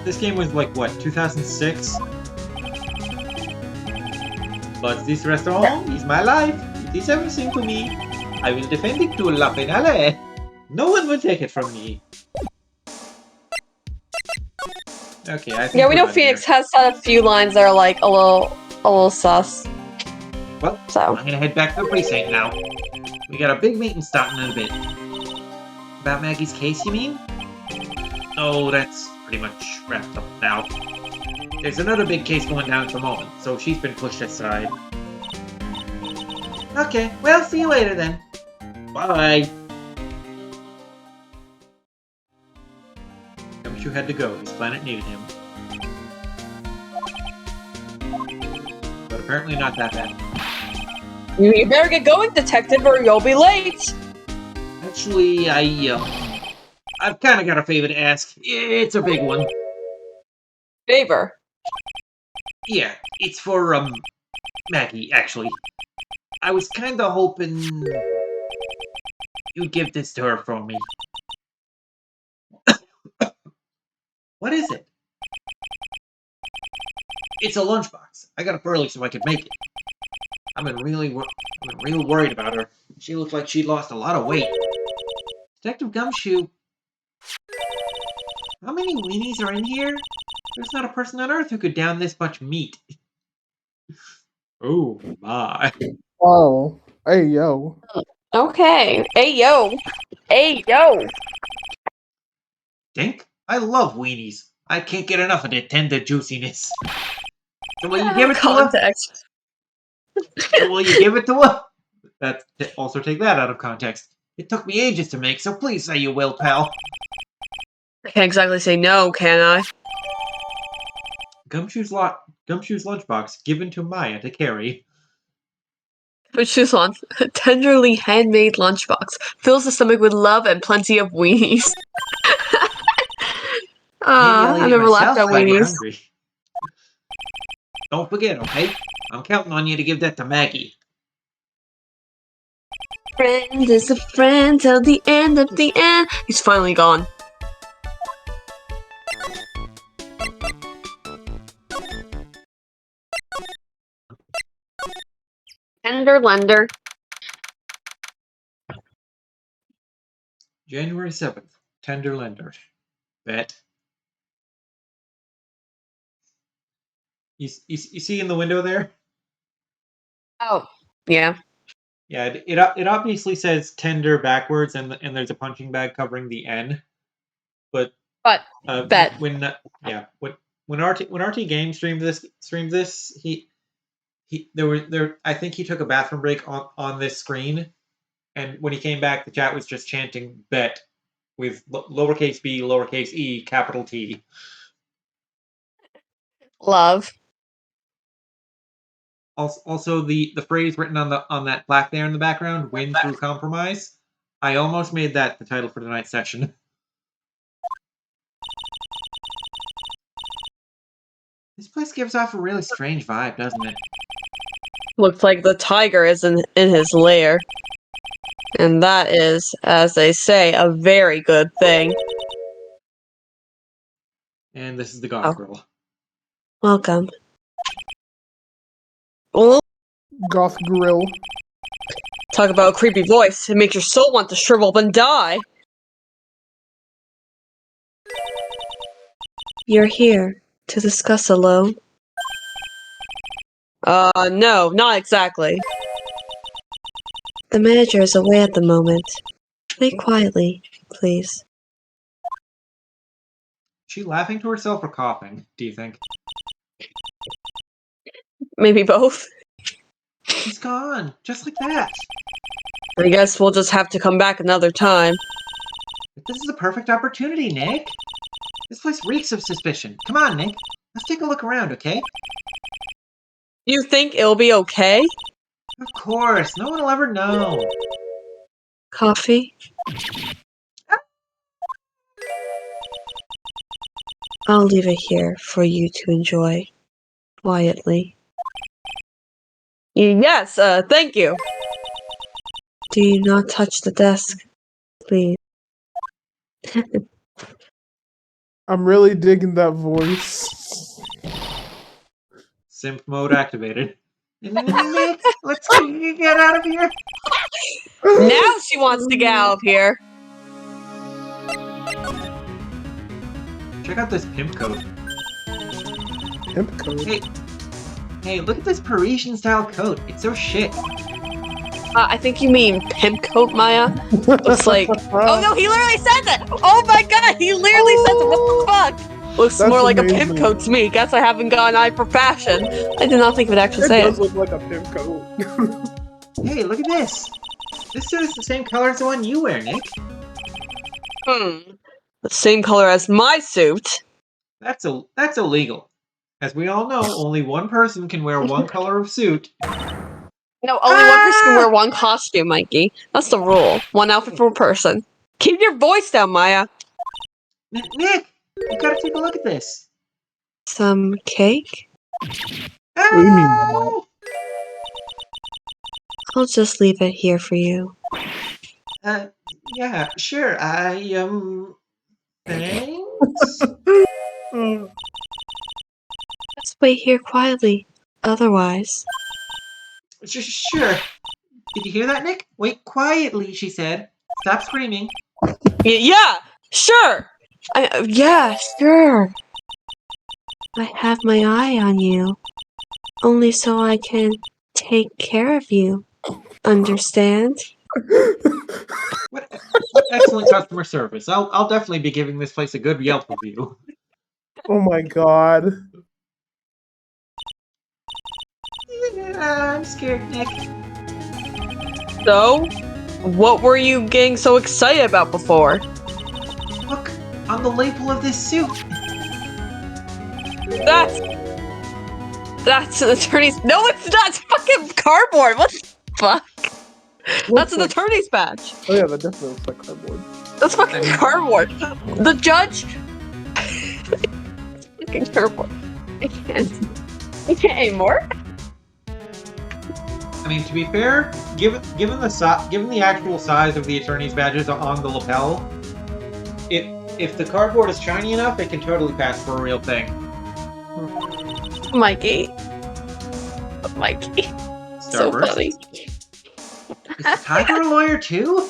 This game was like, what, 2006? But this restaurant is my life. It is everything to me. I will defend it to la finale. No one will take it from me. Okay, I think Yeah, we we're know done Phoenix here. has said a few lines that are like a little sus. Well, So I'm gonna head back to the precinct now. We got a big meeting starting in a bit. About Maggie's case, you mean? Oh, that's pretty much wrapped up now. There's another big case going down at the moment, so she's been pushed aside. Okay, well, see you later then. Bye. Gumshoe had to go. His planet needed him. But apparently not that bad. You better get going, detective, or you'll be late. Actually, I've kind of got a favor to ask. It's a big one. Favor. Yeah, it's for, Maggie, actually. I was kind of hoping you'd give this to her for me. What is it? It's a lunchbox. I got up early so I could make it. I've been real worried about her. She looked like she'd lost a lot of weight. Detective Gumshoe, how many weenies are in here? There's not a person on Earth who could down this much meat. Oh my. Oh, hey yo. Okay. Hey, yo. Hey, yo. Dink, I love weenies. I can't get enough of the tender juiciness. So will you give it to her? Context. So will you give it to her? Also take that out of context. It took me ages to make, so please say you will, pal. I can't exactly say no, can I? Gumshoe's lunchbox given to Maya to carry. But choose one. A tenderly handmade lunchbox fills the stomach with love and plenty of weenies. I never laughed at while you're weenies. hungry. Don't forget, okay? I'm counting on you to give that to Maggie. Friend is a friend till the end of the end. He's finally gone. Tender lender. January 7th. Tender lender. Bet. You see in the window there? Oh, yeah. Yeah, it obviously says tender backwards, and there's a punching bag covering the N. But Bet. when RT Games streamed this, I think he took a bathroom break on this screen, and when he came back, the chat was just chanting bet with lowercase b, lowercase e, capital T. Love. Also, the phrase written on that plaque there in the background, "Win through compromise." I almost made that the title for tonight's session. This place gives off a really strange vibe, doesn't it? Looks like the tiger is in his lair. And that is, as they say, a very good thing. And this is the goth girl. Welcome. Well, Goth Grill. talk about a creepy voice. It makes your soul want to shrivel up and die. You're here to discuss alone? No, not exactly. The manager is away at the moment. Wait quietly, please. Is she laughing to herself or coughing, do you think? Maybe both. She's gone, just like that. I guess we'll just have to come back another time. But this is a perfect opportunity, Nick. This place reeks of suspicion. Come on, Nick. Let's take a look around, okay? You think it'll be okay? Of course, no one will ever know. Coffee? I'll leave it here for you to enjoy. Quietly. Yes, thank you. Do you not touch the desk, please? I'm really digging that voice. Simp mode activated. Nick, let's get out of here. Now she wants to get out of here. Check out this pimp coat. Pimp code. Hey, look at this Parisian style coat. It's so chic. I think you mean pimp coat, Maya. Looks like. Oh no, he literally says it! Oh my god, he literally says it! What the fuck? Looks That's more like a amazing. pimp coat to me. Guess I haven't got an eye for fashion. I did not think it would actually It say does it. look like a pimp coat. Hey, look at this. This suit is the same color as the one you wear, Nick. The same color as my suit. That's illegal. As we all know, only one person can wear one color of suit. No, only one person can wear one costume, Mikey. That's the rule. One outfit per person. Keep your voice down, Maya. Nick, you gotta take a look at this. Some cake? What do you mean by that? Ow! I'll just leave it here for you. Yeah, sure. Thanks. Just wait here quietly. Otherwise. Sure. Did you hear that, Nick? Wait quietly, she said. Stop screaming. Yeah, sure. Yeah, sure. I have my eye on you. Only so I can take care of you. Understand? What excellent customer service. I'll definitely be giving this place a good Yelp review. Oh my god. I'm scared, Nick. So, what were you getting so excited about before? Look, on the label of this suit. That's an attorney's. No, it's not. It's fucking cardboard. What the fuck? That's an attorney's badge. Oh yeah, that definitely looks like cardboard. That's fucking cardboard. The judge. Fucking cardboard. I can't anymore. I mean, to be fair, given the actual size of the attorney's badges on the lapel, if the cardboard is shiny enough, it can totally pass for a real thing. Mikey. So Starburst. funny. Is the tiger a lawyer too?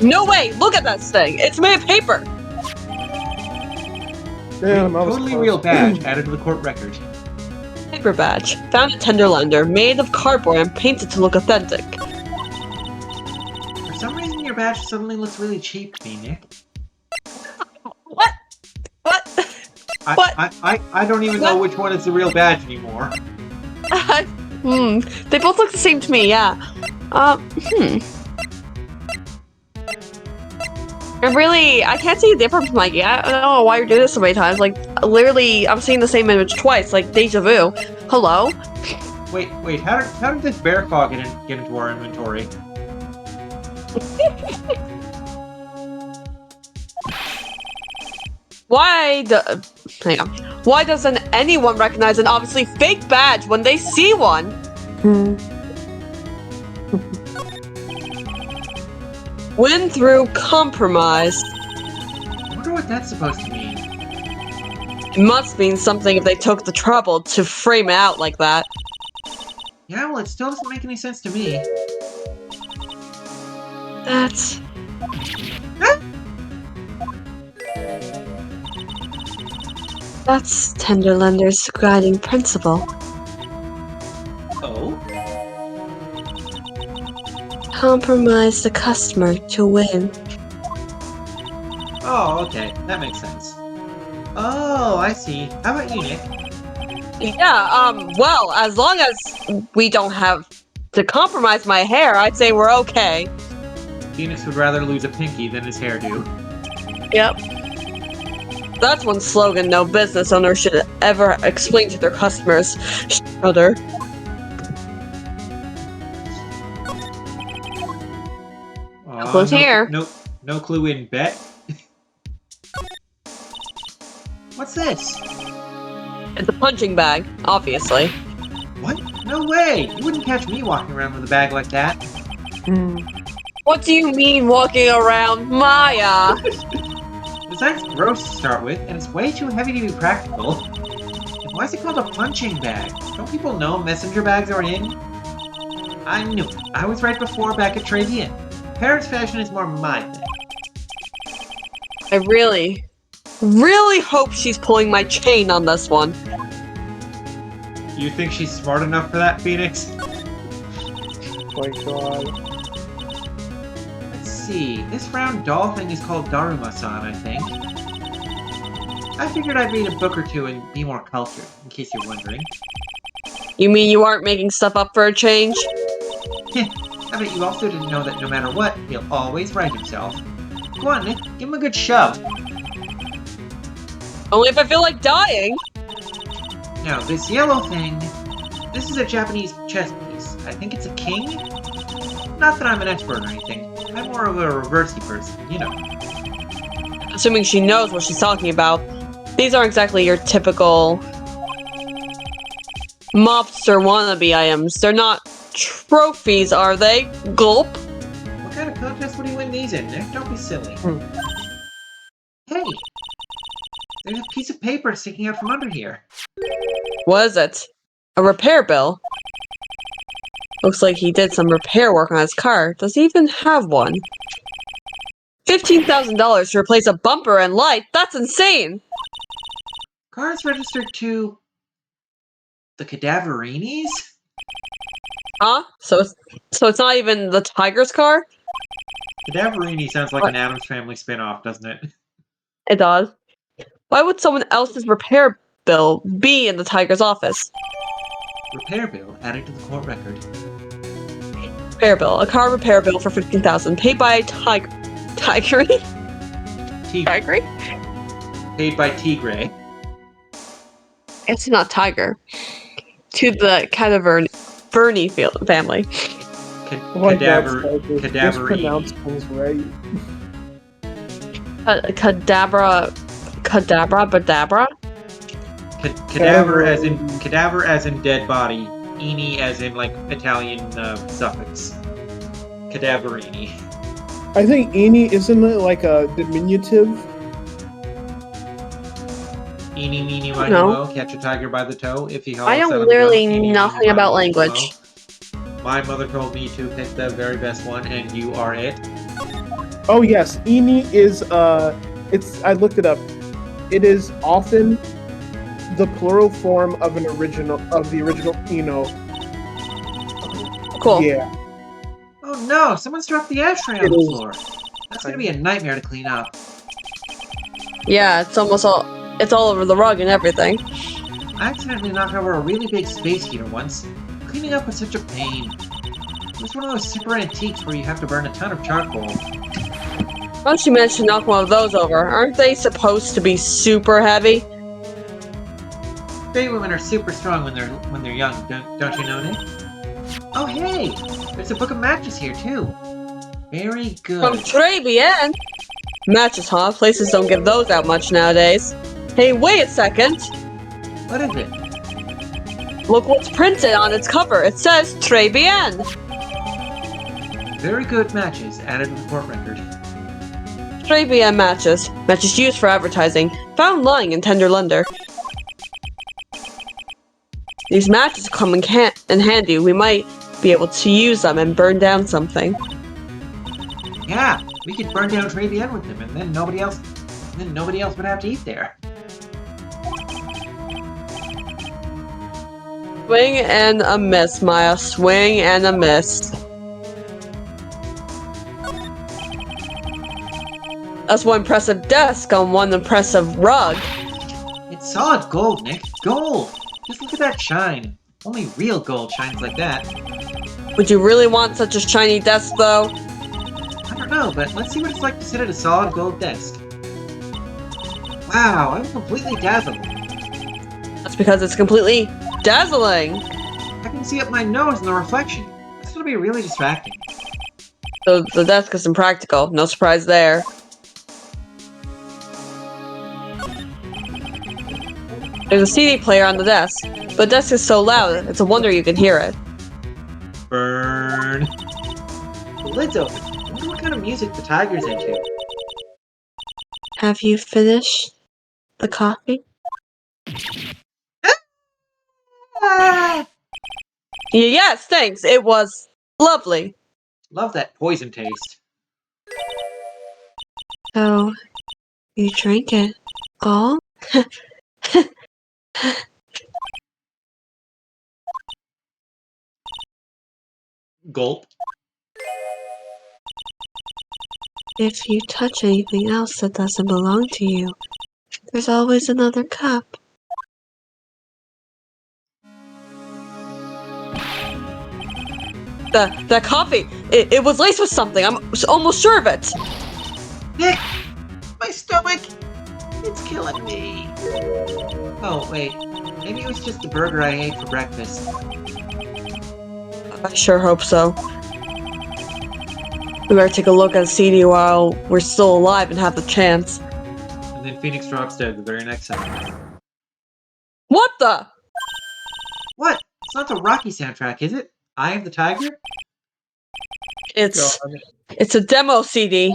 No way! Look at this thing! It's made of paper! Damn, that was Totally close. real badge added to the court record. Paper badge. Found at Tenderlander, made of cardboard and painted to look authentic. For some reason, your badge suddenly looks really cheap to me, Nick. What? What? I don't even know which one is the real badge anymore. They both look the same to me, yeah. I can't see a difference, Mikey. I don't know why you're doing this so many times. Like, literally, I'm seeing the same image twice, like deja vu. Hello? Wait, how did this bear claw get into our inventory? Hang on. Why doesn't anyone recognize an obviously fake badge when they see one? Win through compromise. I wonder what that's supposed to mean. It must mean something if they took the trouble to frame it out like that. Yeah, well, it still doesn't make any sense to me. That's... That's Tenderlander's guiding principle. Oh? Compromise the customer to win. Oh, okay. That makes sense. Oh, I see. How about you, Nick? Yeah, well, as long as we don't have to compromise my hair, I'd say we're okay. Phoenix would rather lose a pinky than his hairdo. Yep. That's one slogan no business owner should ever explain to their customers. Shudder. Close here. No clue in bet. What's this? It's a punching bag, obviously. What? No way! You wouldn't catch me walking around with a bag like that. What do you mean walking around, Maya? Besides, it's gross to start with, and it's way too heavy to be practical. And why is it called a punching bag? Don't people know messenger bags are in? I knew it. I was right before back at Trade-In. Paris fashion is more my thing. I really hope she's pulling my chain on this one. You think she's smart enough for that, Phoenix? my god. Let's see. This round doll thing is called Daruma-san, I think. I figured I'd read a book or two and be more cultured, in case you're wondering. You mean you aren't making stuff up for a change? I bet you also didn't know that no matter what, he'll always right himself. Go on, Nick. Give him a good shove. Only if I feel like dying. Now, this yellow thing... This is a Japanese chess piece. I think it's a king? Not that I'm an expert or anything. I'm more of a reversey person, you know. Assuming she knows what she's talking about. These aren't exactly your typical mobster wannabe items. They're not trophies, are they? Gulp. What kind of contest would he win these in, Nick? Don't be silly. Hey! There's a piece of paper sticking out from under here. What is it? A repair bill? Looks like he did some repair work on his car. Does he even have one? $15,000 to replace a bumper and light? That's insane! Car's registered to... the Cadaverinis? Huh? So it's not even the Tiger's car? Cadaverini sounds like an Addams Family spin-off, doesn't it? It does. Why would someone else's repair bill be in the Tiger's office? Repair bill added to the court record. Repair bill. A car repair bill for $15,000 paid by Tigery? Tigery? Paid by Tigray. It's not Tiger. To the Cadaverni family. Mispronounce things right. Cadabra? Cadaver as in dead body. Ini as in like Italian suffix. Cadaverini. I think Eni isn't it like a diminutive? Eeny, meeny, miny, No. mo, catch a tiger by the toe. If he hauls I out know of the literally gun, eeny, meeny, nothing miny, about mo, language. mo. My mother told me to pick the very best one, and you are it. Oh yes, Eni is I looked it up. It is often the plural form of the original Eno. Cool. Yeah. Oh no! Someone's dropped the ashtray on It the is. floor. That's gonna be a nightmare to clean up. Yeah, it's all over the rug and everything. I accidentally knocked over a really big space heater once. Cleaning up was such a pain. It was one of those super antiques where you have to burn a ton of charcoal. Why don't you manage to knock one of those over? Aren't they supposed to be super heavy? Fey women are super strong when they're young, don't you know, Nick? Oh hey! There's a book of matches here too. Very good. From Très Bien! Matches, huh? Places don't give those out much nowadays. Hey, wait a second! What is it? Look what's printed on its cover. It says Très Bien! Very good matches added to the court record. Très Bien matches. Matches used for advertising. Found lying in Tender Lunder. These matches come in handy. We might be able to use them and burn down something. Yeah, we could burn down Travian with them, and then nobody else would have to eat there. Swing and a miss, Maya. Swing and a miss. That's one impressive desk on one impressive rug. It's solid gold, Nick. Gold! Just look at that shine. Only real gold shines like that. Would you really want such a shiny desk, though? I don't know, but let's see what it's like to sit at a solid gold desk. Wow, I'm completely dazzled. That's because it's completely dazzling. I can see up my nose in the reflection. It's gonna be really distracting. So the desk is impractical. No surprise there. There's a CD player on the desk. The desk is so loud, it's a wonder you can hear it. Burn. The lid's open. I wonder what kind of music the tiger's into. Have you finished the coffee? Ah! Yes, thanks. It was lovely. Love that poison taste. So, you drank it all? Gulp. If you touch anything else that doesn't belong to you, there's always another cup. The coffee, it was laced with something. I'm almost sure of it. Nick! My stomach! It's killing me. Oh, wait. Maybe it was just the burger I ate for breakfast. I sure hope so. We better take a look at CD while we're still alive and have the chance. And then Phoenix drops dead the very next second. What the? What? It's not the Rocky soundtrack, is it? Eye of the Tiger? It's a demo CD.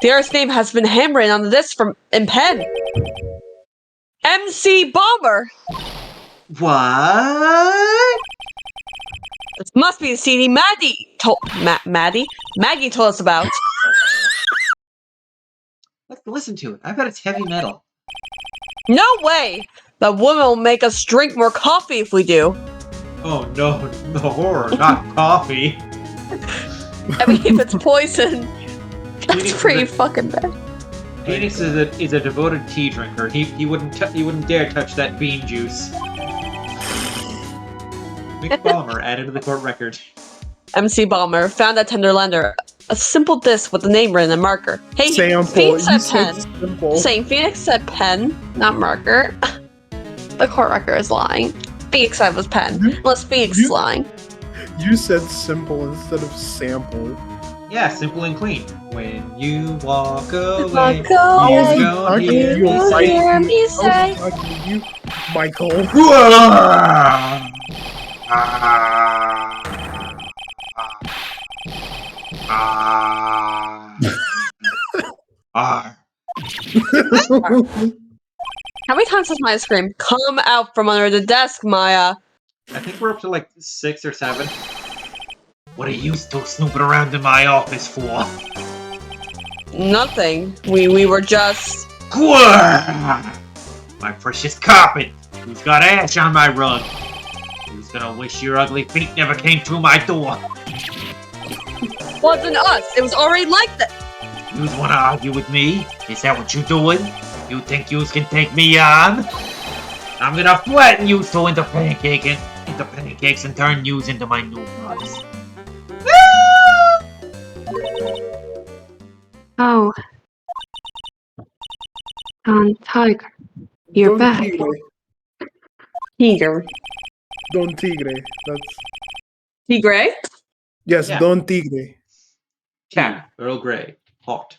The artist's name has been handwritten on the disc in pen. MC Bomber. What? This must be the CD Maggie told us about. Let's listen to it. I bet it's heavy metal. No way! The woman will make us drink more coffee if we do. Oh no, no, not coffee. I mean, if it's poison, that's Phoenix pretty is fucking bad. Phoenix is a devoted tea drinker. He wouldn't dare touch that bean juice. Mick Ballmer added to the court record. MC Bomber found at Tenderlander a simple disc with the name written in marker. Hey, Sample. Phoenix You said said pen. simple. Saying Phoenix said pen, not marker. The court record is lying. Phoenix said it was pen. Unless Phoenix is lying. You said simple instead of sample. Yeah, simple and clean. When you walk away, Walk you away, don't hear you me don't say. hear me I was say. talking to you, Michael. How many times does Maya scream, "Come out from under the desk, Maya"? I think we're up to like 6 or 7. What are you still snooping around in my office for? Nothing. We were just... My precious carpet! Who's got ash on my rug? Who's gonna wish your ugly feet never came through my door? Wasn't us. It was already like that. You wanna argue with me? Is that what you doing? You think you can take me on? I'm gonna flatten you two into pancakes and turn you into my new brothers. Oh. Tiger. You're Don back. Tigre. Tiger. Don Tigre. That's Tigre? yes, Yeah. Don Tigre. Tea, Earl Grey, hot.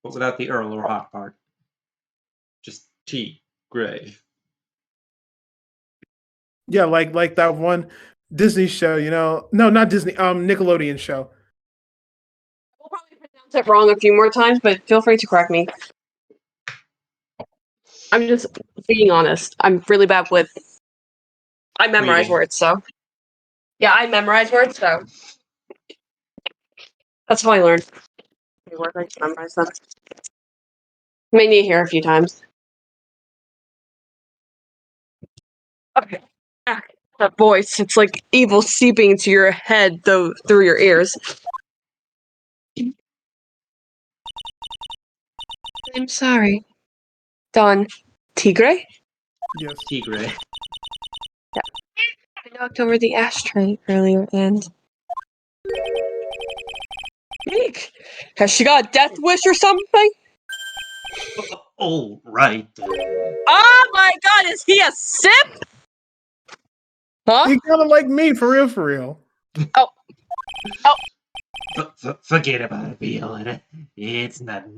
But without the Earl or hot part. Just tea, grey. Yeah, like that one Disney show, you know. No, not Disney, Nickelodeon show. We'll probably pronounce it wrong a few more times, but feel free to correct me. I'm just being honest. I'm really bad with... I memorize Reading. words, so... Yeah, I memorize words, so... That's how I learned. I just memorize them. May need to hear a few times. Okay. That voice, it's like evil seeping into your head, though, through your ears. I'm sorry. Don Tigre? Yes. Tea grey. I knocked over the ashtray earlier and... Eek! Has she got a death wish or something? Oh, right. Oh my god, is he a simp? Huh? He kind of like me, for real, for real. Forget about it, Viola. It's nothing.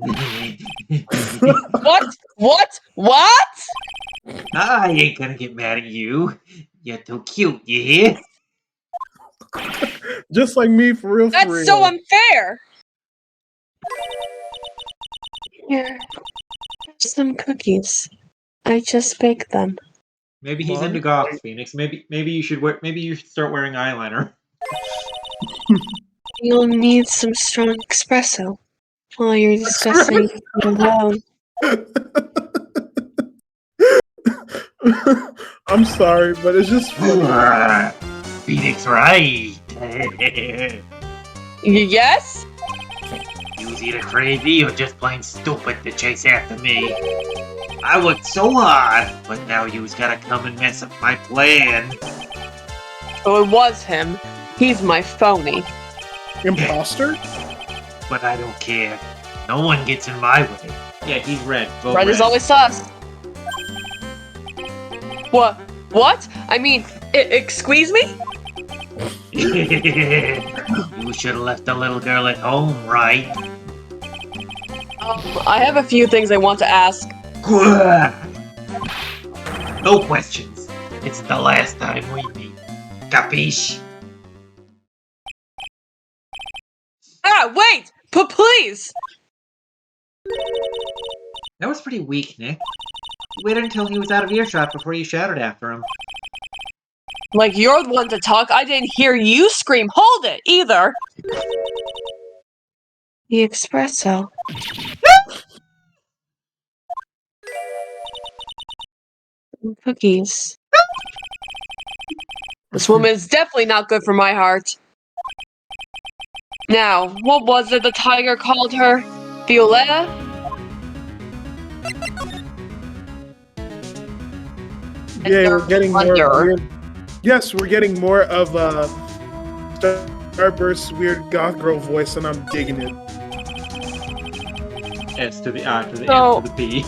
What? What? I ain't gonna get mad at you. You're too cute, you hear? Just like me, for real, for That's real. so unfair! Here, some cookies. I just baked them. Maybe he's Mom? into goth, Phoenix. Maybe you should start wearing eyeliner. You'll need some strong espresso while you're discussing alone. I'm sorry, but it's just funny. Phoenix, right? Yes? You's either crazy or just plain stupid to chase after me. I worked so hard, but now you's gotta come and mess up my plan. Oh, it was him. He's my phony. Imposter? But I don't care. No one gets in my way. Yeah, he's red. Vote Red is always sus. What? What? I mean, excuse me? You should have left the little girl at home, right? I have a few things I want to ask. No questions. It's the last time we meet. Capiche? Ah, wait! Please! That was pretty weak, Nick. You waited until he was out of earshot before you shouted after him. Like, you're the one to talk. I didn't hear you scream, hold it, either. The espresso. Cookies. This woman is definitely not good for my heart. Now, what was it the tiger called her? Violetta? Yeah, we're getting more. Thunder. Weird, yes, we're getting more of Starburst's weird goth girl voice, and I'm digging it. S to the R to the So- M to the P.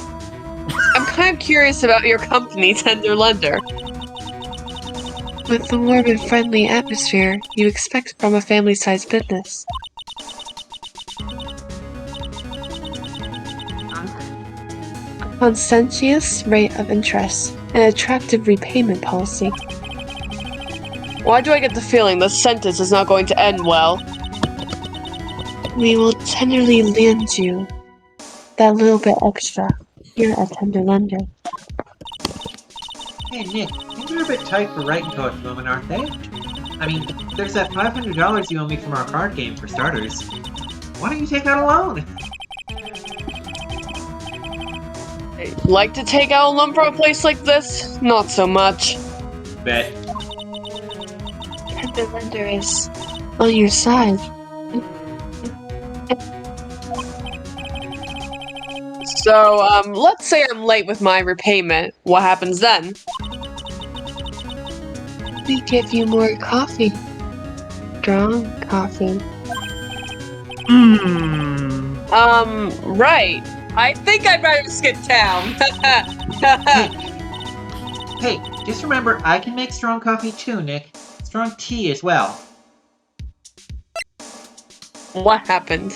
I'm kind of curious about your company, Tender Lender. With the warm and friendly atmosphere you expect from a family-sized business. A conscientious rate of interest, and attractive repayment policy. Why do I get the feeling this sentence is not going to end well? We will tenderly lend you that little bit extra here at Tender Lender. Hey, Nick, things are a bit tight for writing to at the moment, aren't they? I mean, there's that $500 you owe me from our card game, for starters. Why don't you take out a loan? Like to take out a loan for a place like this? Not so much. Bet. Tender Lender is on your side. So, let's say I'm late with my repayment. What happens then? We give you more coffee. Strong coffee. Right. I think I'd rather skip town. Hey, just remember, I can make strong coffee too, Nick. Strong tea as well. What happened?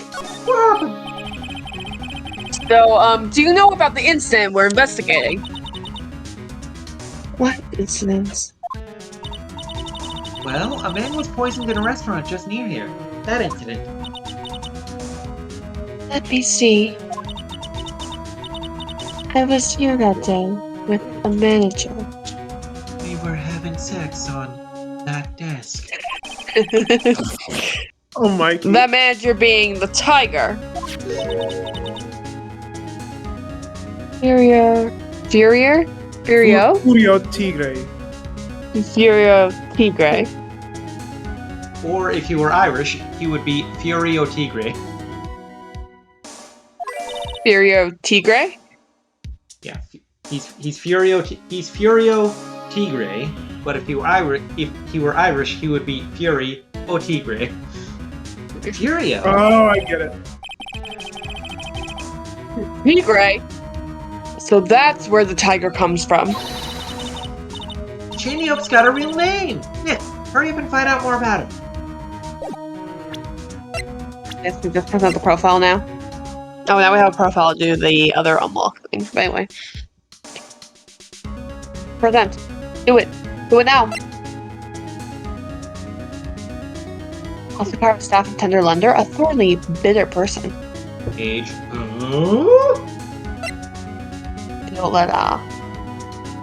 So, do you know about the incident we're investigating? What incident? Well, a man was poisoned in a restaurant just near here. That incident. Let me see. I was here that day with a manager. We were having sex on that desk. Oh my! That manager being the tiger. Furio. Furio Tigre. Furio Tigre. Or if he were Irish, he would be Furio Tigre. Furio Tigre? Yeah, he's Furio Tigre. But if he were Irish, he would be Fury O Tigre. Furio. Oh, I get it. Tigre? So that's where the tiger comes from. Chinny Up's got a real name. Nick, hurry up and find out more about him. Yes, we just present the profile now. Oh, now we have a profile to do the other unlock thing. But anyway. Present. Do it. Do it now. Also part of staff of Tender Lender, a thoroughly bitter person. Age. Violetta.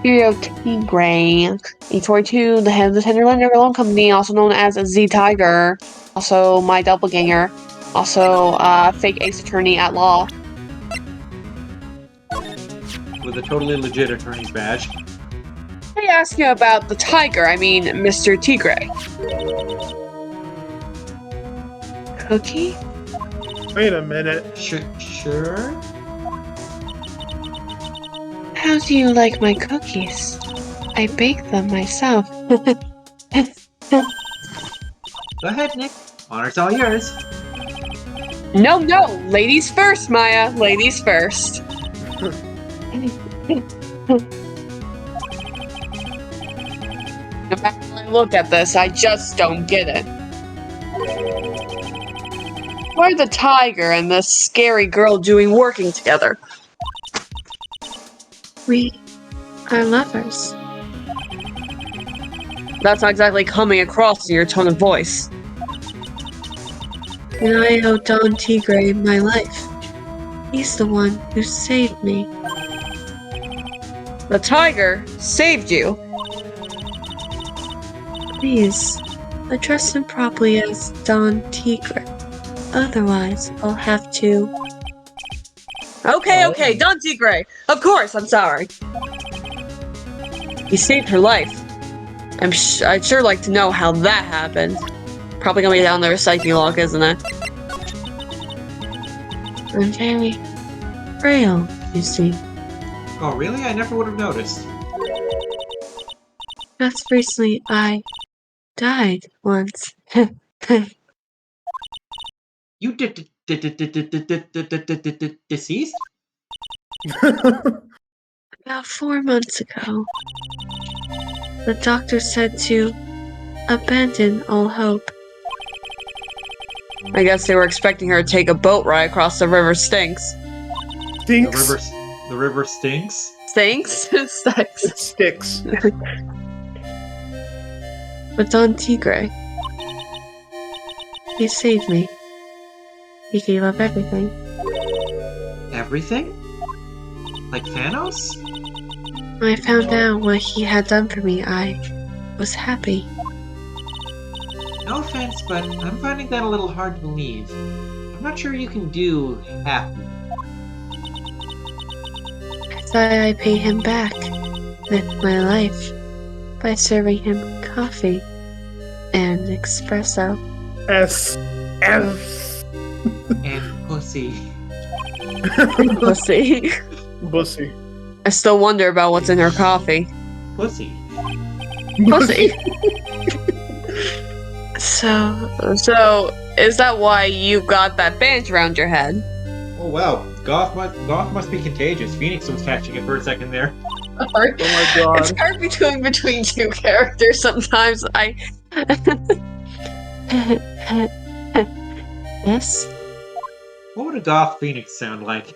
Furio Tigre. 842, the head of the Tender Lender loan company, also known as Z Tiger. Also my doppelganger. Also fake ace attorney at law. With a totally legit attorney's badge. I ask you about the tiger, I mean Mr. Tigre. cookie? Wait a minute. Sure. How do you like my cookies? I bake them myself. Go ahead, Nick. Honor's all yours. No, ladies first, Maya. Ladies first. No matter how I look at this, I just don't get it. Why are the tiger and this scary girl working together? We are lovers. That's not exactly coming across in your tone of voice. And I owe Don Tigre my life. He's the one who saved me. The tiger saved you? Please, address him properly as Don Tigre. Otherwise, I'll have to... Okay, Don Tigre! Of course, I'm sorry. He saved her life. I'd sure like to know how that happened. Probably gonna be down there psyche log, isn't it? I'm very frail, you see. Oh, really? I never would have noticed. Just recently, I died once. You deceased? About 4 months ago, the doctor said to abandon all hope. I guess they were expecting her to take a boat ride across the river Styx. Stinks. The river stinks? Styx? Styx. It sticks. But Don Tigre, he saved me. He gave up everything. Everything? Like Thanos? When I found out what he had done for me, I was happy. No offense, but I'm finding that a little hard to believe. I'm not sure you can do happy. I thought I'd pay him back with my life by serving him coffee and espresso. S. And pussy. Pussy. Bussy. I still wonder about what's in her coffee. Pussy. Pussy. So is that why you got that band around your head? Oh wow, goth must be contagious. Phoenix was catching it for a second there. Oh my god. It's hard between two characters sometimes. Yes? What would a goth Phoenix sound like?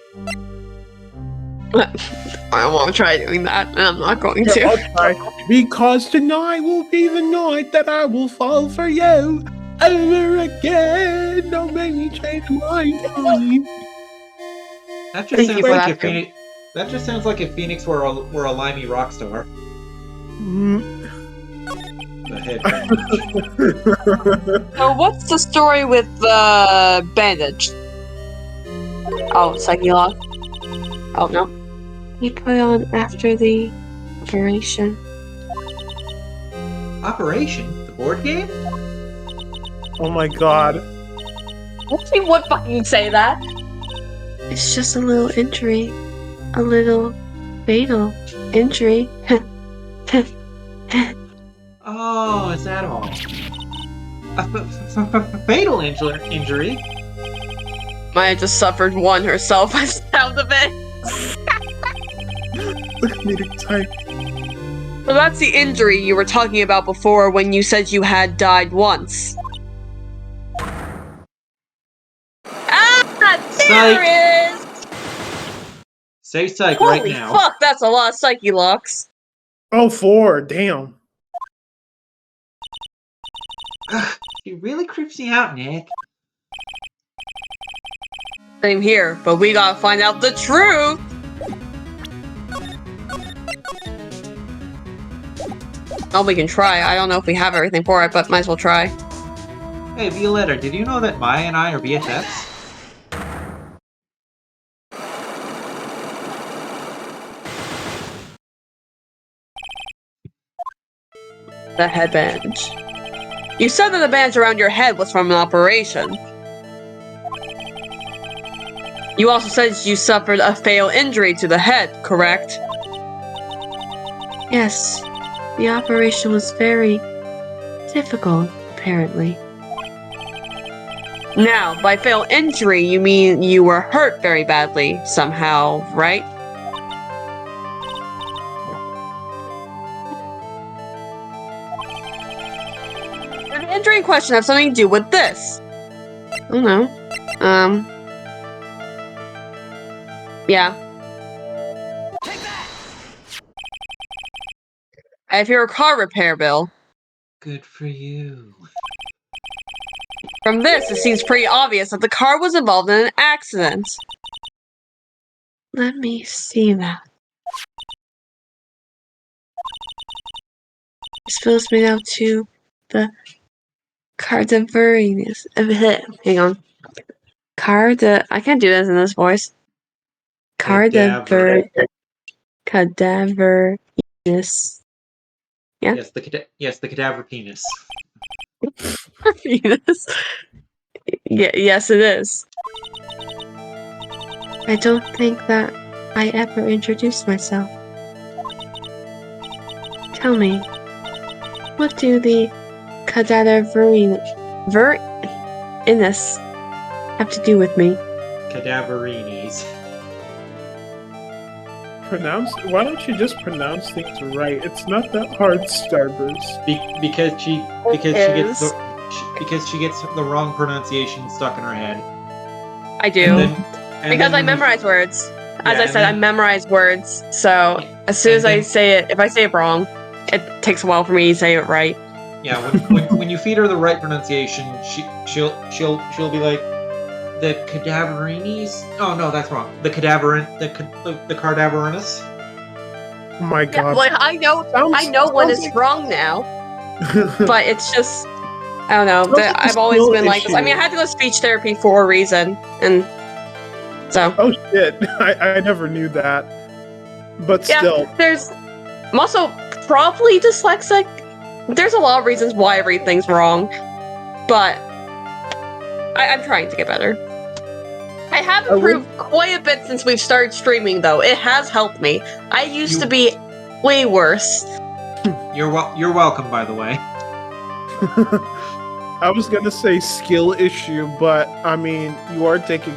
I won't try doing that, and I'm not going Yeah, I'll to. try. Because tonight will be the night that I will fall for you over again. Don't make me change my mind. That just Thank sounds you for like that, if Drew. Phoenix. That just sounds like if Phoenix were a limey rock star. Mm. The head. So what's the story with the bandage? Oh, psyche log? Oh, no. He put on after the operation. Operation? The board game? Oh my god. He would fucking say that. It's just a little injury. A little fatal injury. Oh, is that all? A fatal injury? Maya just suffered one herself by the sound of it. Look at me to type. So that's the injury you were talking about before when you said you had died once. Ah! There it is! Say psych Holy right now. fuck, that's a lot of psyche locks. Oh, 4. Damn. Ugh, he really creeps me out, Nick. Same here, but we gotta find out the truth! Well, we can try. I don't know if we have everything for it, but might as well try. Hey, Violetta, did you know that Maya and I are BFFs? The headband. You said that the bandage around your head was from an operation. You also said you suffered a fatal injury to the head, correct? Yes. The operation was very difficult, apparently. Now, by fatal injury, you mean you were hurt very badly somehow, right? Did the injury in question have something to do with this? I don't know. Yeah. I have here a car repair bill. Good for you. From this, it seems pretty obvious that the car was involved in an accident. Let me see that. This fills me out to the cadaverous. Hang on. I can't do this in this voice. Cadaver. Cadaverous. Yeah? Yes, the cadaver penis. Penis. Yes, it is. I don't think that I ever introduced myself. Tell me, what do the cadaverous have to do with me? Cadaverinis. Why don't you just pronounce things right? It's not that hard, Starburst. Because she gets the wrong pronunciation stuck in her head. I do. Because I memorize words. As I said, I memorize words. So as soon as I say it, if I say it wrong, it takes a while for me to say it right. Yeah, when you feed her the right pronunciation, she'll be like, the cadaverinis. Oh no, that's wrong. The cadaverinus. Oh my god. Yeah, like I know when it's wrong now, but it's just I don't know. I've always been like this. I mean, I had to go to speech therapy for a reason, and so. Oh shit! I never knew that. But still, I'm also probably dyslexic. There's a lot of reasons why I read things wrong, but I'm trying to get better. I have improved quite a bit since we've started streaming, though. It has helped me. I used to be way worse. You're welcome, by the way. I was gonna say skill issue, but I mean, you are taking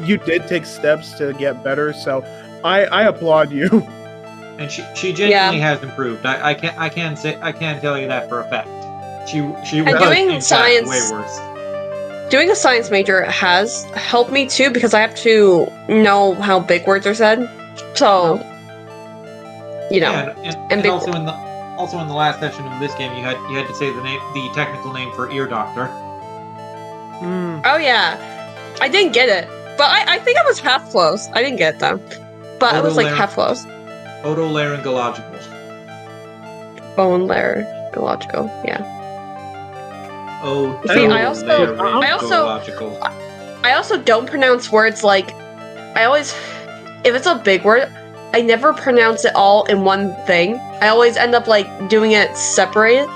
You did take steps to get better, so I applaud you. And she genuinely has improved. I can't tell you that for a fact. She was doing science way worse. Doing a science major has helped me too because I have to know how big words are said. So, you know, and also in the last session of this game, you had to say the technical name for ear doctor. Oh yeah, I didn't get it, but I think I was half close. I didn't get it though, but I was like half close. Otolaryngological. Otolaryngological, yeah. See, I also don't pronounce words like if it's a big word, I never pronounce it all in one thing. I always end up like doing it separated.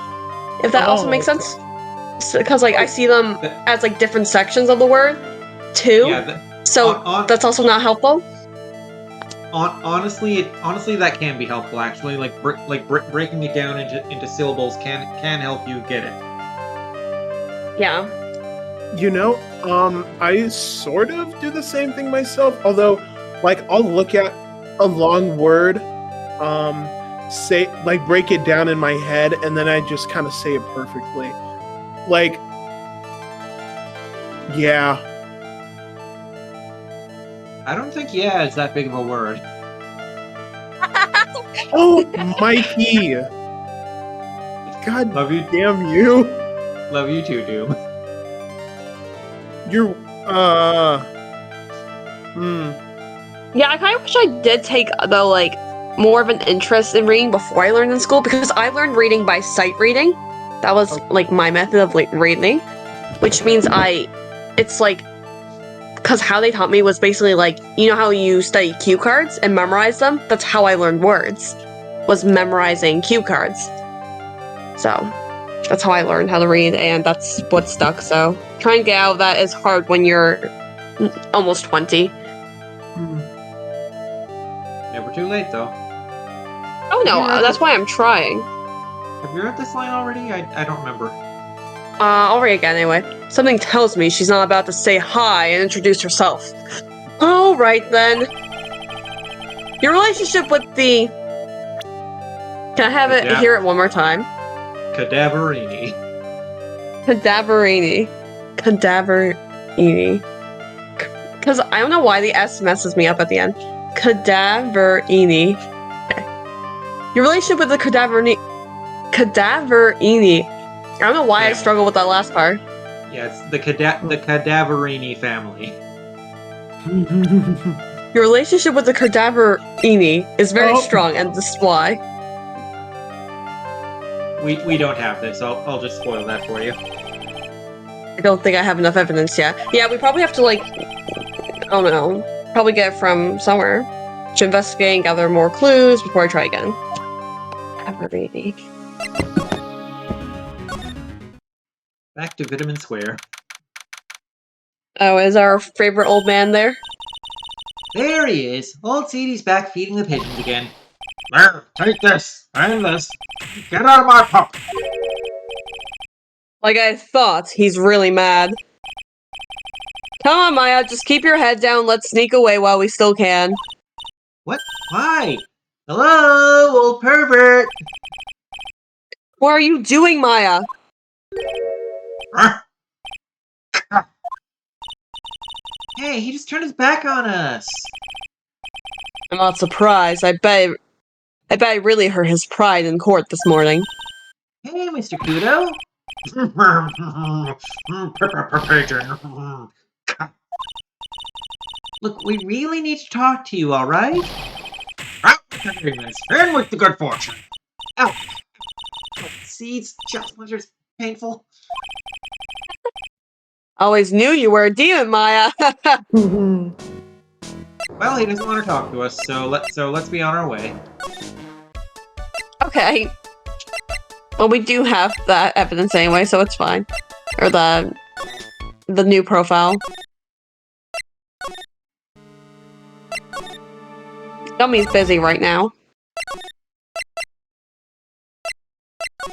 If that also makes sense, because like I see them as like different sections of the word too. So that's also not helpful. Honestly, that can be helpful. Actually, breaking it down into syllables can help you get it. Yeah. You know, I sort of do the same thing myself, although, like, I'll look at a long word, break it down in my head, and then I just kind of say it perfectly. Like, yeah. I don't think "yeah" is that big of a word. Oh, Mikey! God Love you. Damn you! Love you too, Doom. You're, Yeah, I kind of wish I did take, though, like, more of an interest in reading before I learned in school, because I learned reading by sight reading. That was, like, my method of, like, reading. Which means it's, like, because how they taught me was basically, like, you know how you study cue cards and memorize them? That's how I learned words, was memorizing cue cards. So, that's how I learned how to read, and that's what stuck, so trying to get out of that is hard when you're almost 20. Never too late, though. Oh no, Yeah, that's why I'm trying. Have you read this line already? I don't remember. I'll read again anyway. Something tells me she's not about to say hi and introduce herself. Alright then. Your relationship with the... Can I have it hear it one more time? Cadaverini. Cadaverini. Cadaverini. Because I don't know why the S messes me up at the end. Cadaverini. Okay. Your relationship with the Cadaverini. Cadaverini. I don't know why I struggle with that last part. Yeah, it's the Cadaverini family. Your relationship with the Cadaverini is very strong, and this is why. We don't have this. I'll just spoil that for you. I don't think I have enough evidence yet. Yeah, we probably have to, like, I don't know, probably get it from somewhere to investigate and gather more clues before I try again. Cadaverini. Back to Vitamin Square. Oh, is our favorite old man there? There he is. Old Sadie's back feeding the pigeons again. There, take this and this. Get out of my pup. Like I thought, he's really mad. Come on, Maya, just keep your head down. Let's sneak away while we still can. What? Why? Hello, old pervert! What are you doing, Maya? Hey, he just turned his back on us. I'm not surprised. I bet I really hurt his pride in court this morning. Hey, Mr. Kudo. Pigeon. Look, we really need to talk to you, alright? Out with the demons, in with the good fortune. Ow! Seeds, chest splinters, painful. Always knew you were a demon, Maya. Well, he doesn't want to talk to us, so let's be on our way. Okay. Well, we do have that evidence anyway, so it's fine. Or the new profile. Dummy's busy right now.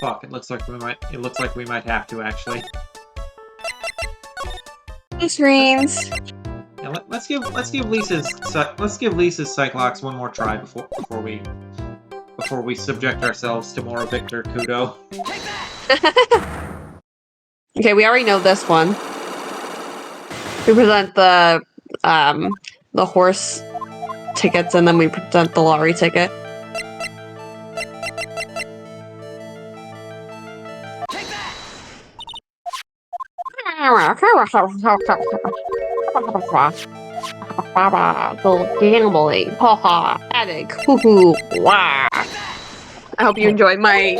Fuck! It looks like we might have to actually. Blue screens. Yeah, let's give Lisa's Cyclox one more try before we subject ourselves to more Victor Kudo. Okay, we already know this one. We present the horse tickets, and then we present the lottery ticket. Gambling, haha, attic, hoo-hoo, wah. I hope you enjoyed my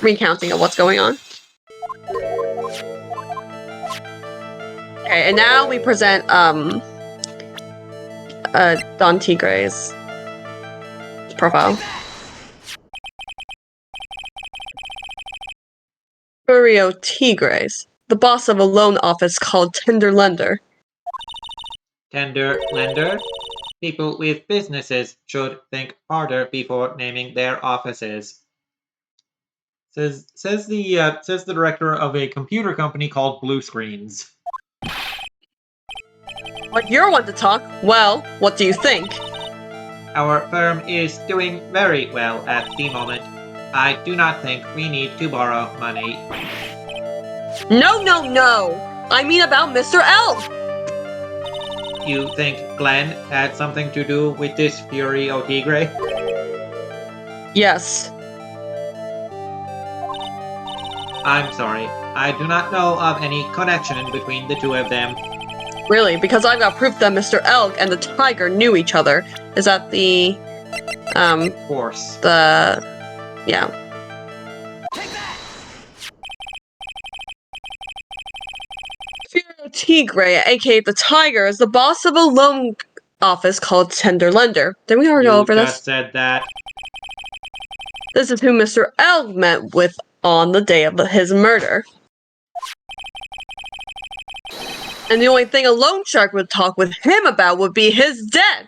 recounting of what's going on. Okay, and now we present Don Tigre's profile. Furio Tigres, the boss of a loan office called Tender Lender. Tender lender? People with businesses should think harder before naming their offices. Says the director of a computer company called Blue Screens. But you're one to talk. Well, what do you think? Our firm is doing very well at the moment. I do not think we need to borrow money. No, no, no! I mean about Mr. L! You think Glenn had something to do with this Fury Tigre? Yes. I'm sorry. I do not know of any connection between the two of them. Really, because I've got proof that Mr. Elk and the tiger knew each other. Is that the... Of course. Yeah. Furio Tigre, aka the Tiger, is the boss of a loan office called Tender Lender. Did we already go over You this? just said that. This is who Mr. Elk met with on the day of his murder. And the only thing a loan shark would talk with him about would be his death.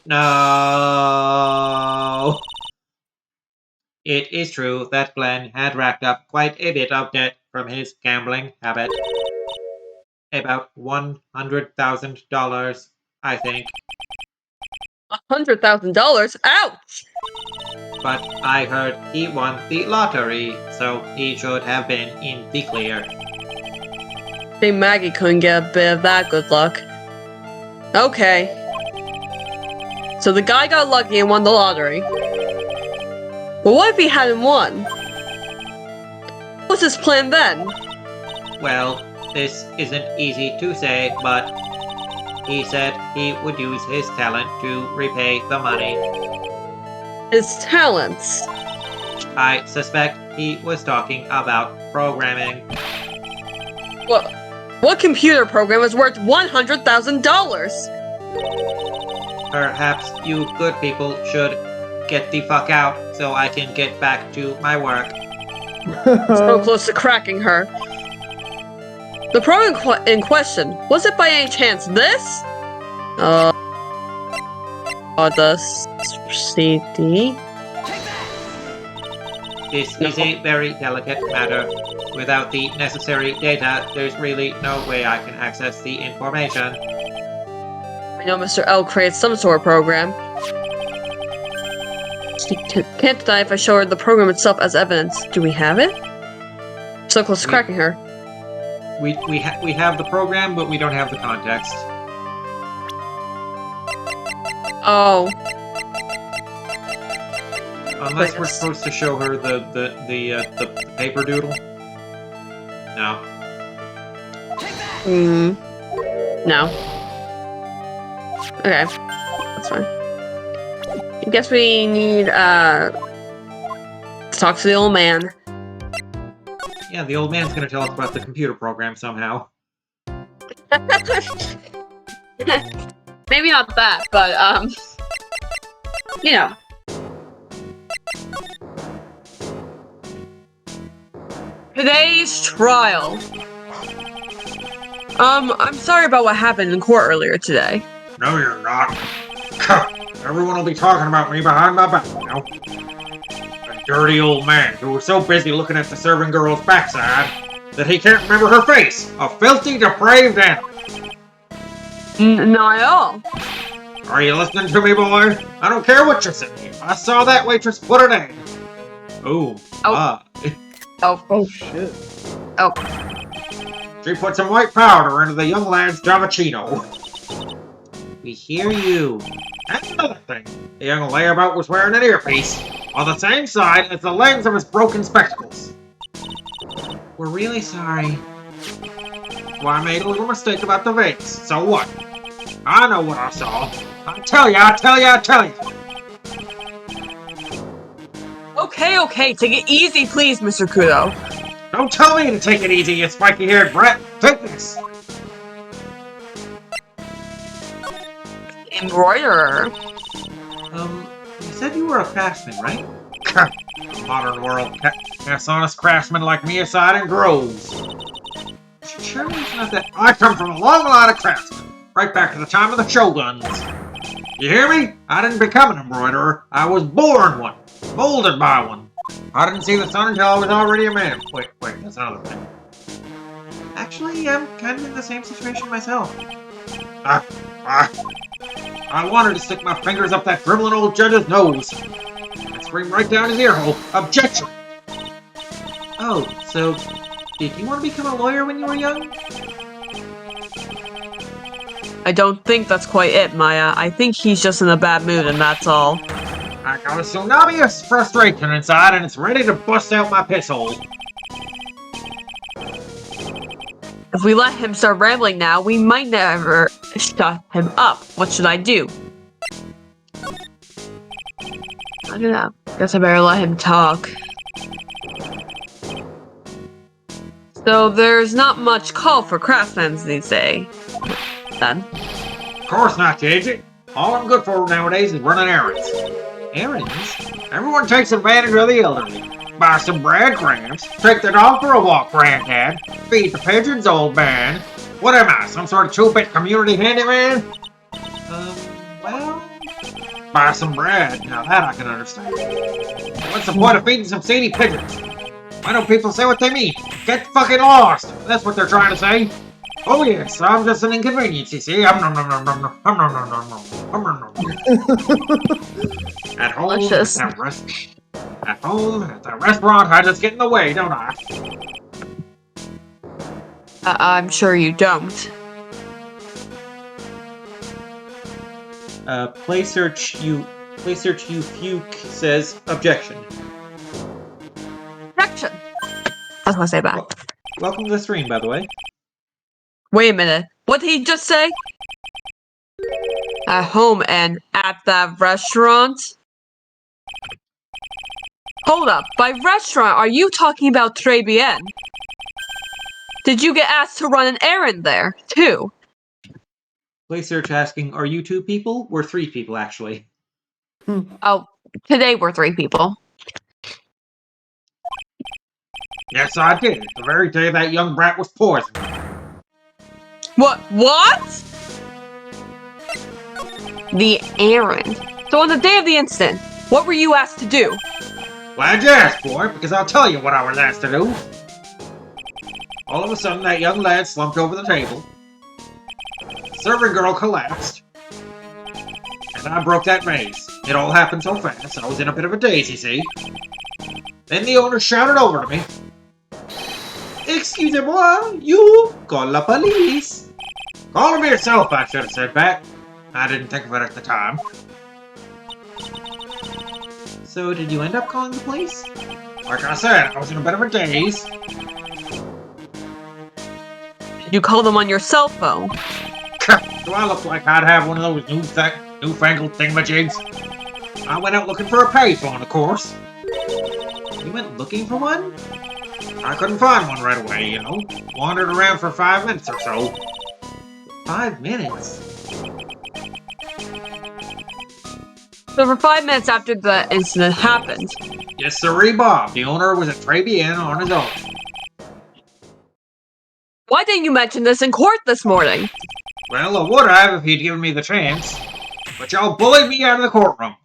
No. It is true that Glenn had racked up quite a bit of debt from his gambling habit. About $100,000, I think. $100,000? Ouch! But I heard he won the lottery, so he should have been in the clear. Hey, Maggie couldn't get a bit of that good luck. Okay. So the guy got lucky and won the lottery. But what if he hadn't won? What's his plan then? Well, this isn't easy to say, but he said he would use his talent to repay the money. His talents. I suspect he was talking about programming. What computer program is worth $100,000? Perhaps you good people should get the fuck out so I can get back to my work. So close to cracking her. The program in question, was it by any chance this? The CD? This is a very delicate matter. Without the necessary data, there's really no way I can access the information. I know Mr. L creates some sort of program. She can't deny if I show her the program itself as evidence. Do we have it? So close to cracking her. We have the program, but we don't have the context. Oh. Unless Wait, we're supposed to show her the paper doodle. No. No. Okay. That's fine. I guess we need, to talk to the old man. Yeah, the old man's gonna tell us about the computer program somehow. Maybe not that, but, you know. Today's trial. I'm sorry about what happened in court earlier today. No, you're not. Everyone will be talking about me behind my back now. A dirty old man who was so busy looking at the serving girl's backside that he can't remember her face. A filthy, depraved animal. Not at all. Are you listening to me, boy? I don't care what you're saying. I saw that waitress put it in. Oh. Oh. Oh shit. Oh. She put some white powder into the young lad's Javachino. We hear you. And another thing, the young layabout was wearing an earpiece on the same side as the lens of his broken spectacles. We're really sorry. Well, I made a little mistake about the vase. So what? I know what I saw. I tell you. Okay, take it easy, please, Mr. Kudo. Don't tell me to take it easy, you spiky-haired brat. Take this. Embroiderer. You said you were a craftsman, right? The modern world casts honest craftsmen like me aside in groves. Surely it's not that. I come from a long line of craftsmen, right back to the time of the Shoguns. You hear me? I didn't become an embroiderer. I was born one, molded by one. I didn't see the sun until I was already a man. Wait, that's another thing. Actually, I'm kind of in the same situation myself. I wanted to stick my fingers up that dribbling old judge's nose and scream right down his ear hole, objection! Oh, so did you want to become a lawyer when you were young? I don't think that's quite it, Maya. I think he's just in a bad mood and that's all. I got a tsunami of frustration inside and it's ready to bust out my piss hole. If we let him start rambling now, we might never shut him up. What should I do? I don't know. Guess I better let him talk. So there's not much call for craftsmen these days. Then. Of course not, Gagey. All I'm good for nowadays is running errands. Errands? Everyone takes advantage of the elderly. Buy some breadcrumbs, take the dog for a walk, Granddad, feed the pigeons, old man. What am I, some sort of 2-bit community handyman? Well, buy some bread. Now that I can understand. What's the point of feeding some seedy pigeons? Why don't people say what they mean? Get fucking lost! That's what they're trying to say. Oh yes, I'm just an inconvenience, you see. At home, Delicious. at home, at the restaurant, I just get in the way, don't I? I'm sure you don't. Play search you fuke says objection. Action! I was gonna say back. Welcome to the stream, by the way. Wait a minute. What did he just say? At home and at that restaurant? Hold up. By restaurant, are you talking about Très Bien? Did you get asked to run an errand there, too? Play search asking, are you 2 people? We're 3 people, actually. Oh, today we're 3 people. Yes, I did. The very day that young brat was poisoned. What? The errand. So on the day of the incident, what were you asked to do? Glad you asked, boy, because I'll tell you what I was asked to do. All of a sudden, that young lad slumped over the table. The serving girl collapsed. And I broke that vase. It all happened so fast, I was in a bit of a daze, you see. Then the owner shouted over to me. Excusez-moi, you call la police. Call him yourself, I should have said back. I didn't think of it at the time. So, did you end up calling the police? Like I said, I was in a bit of a daze. Did you call them on your cell phone? Do I look like I'd have one of those newfangled thingamajigs? I went out looking for a payphone, of course. You went looking for one? I couldn't find one right away, you know. Wandered around for 5 minutes or so. 5 minutes? So for 5 minutes after the incident happened. Yes, sirree, Bob. The owner was at Très Bien on his own. Why didn't you mention this in court this morning? Well, I would have if he'd given me the chance. But y'all bullied me out of the courtroom.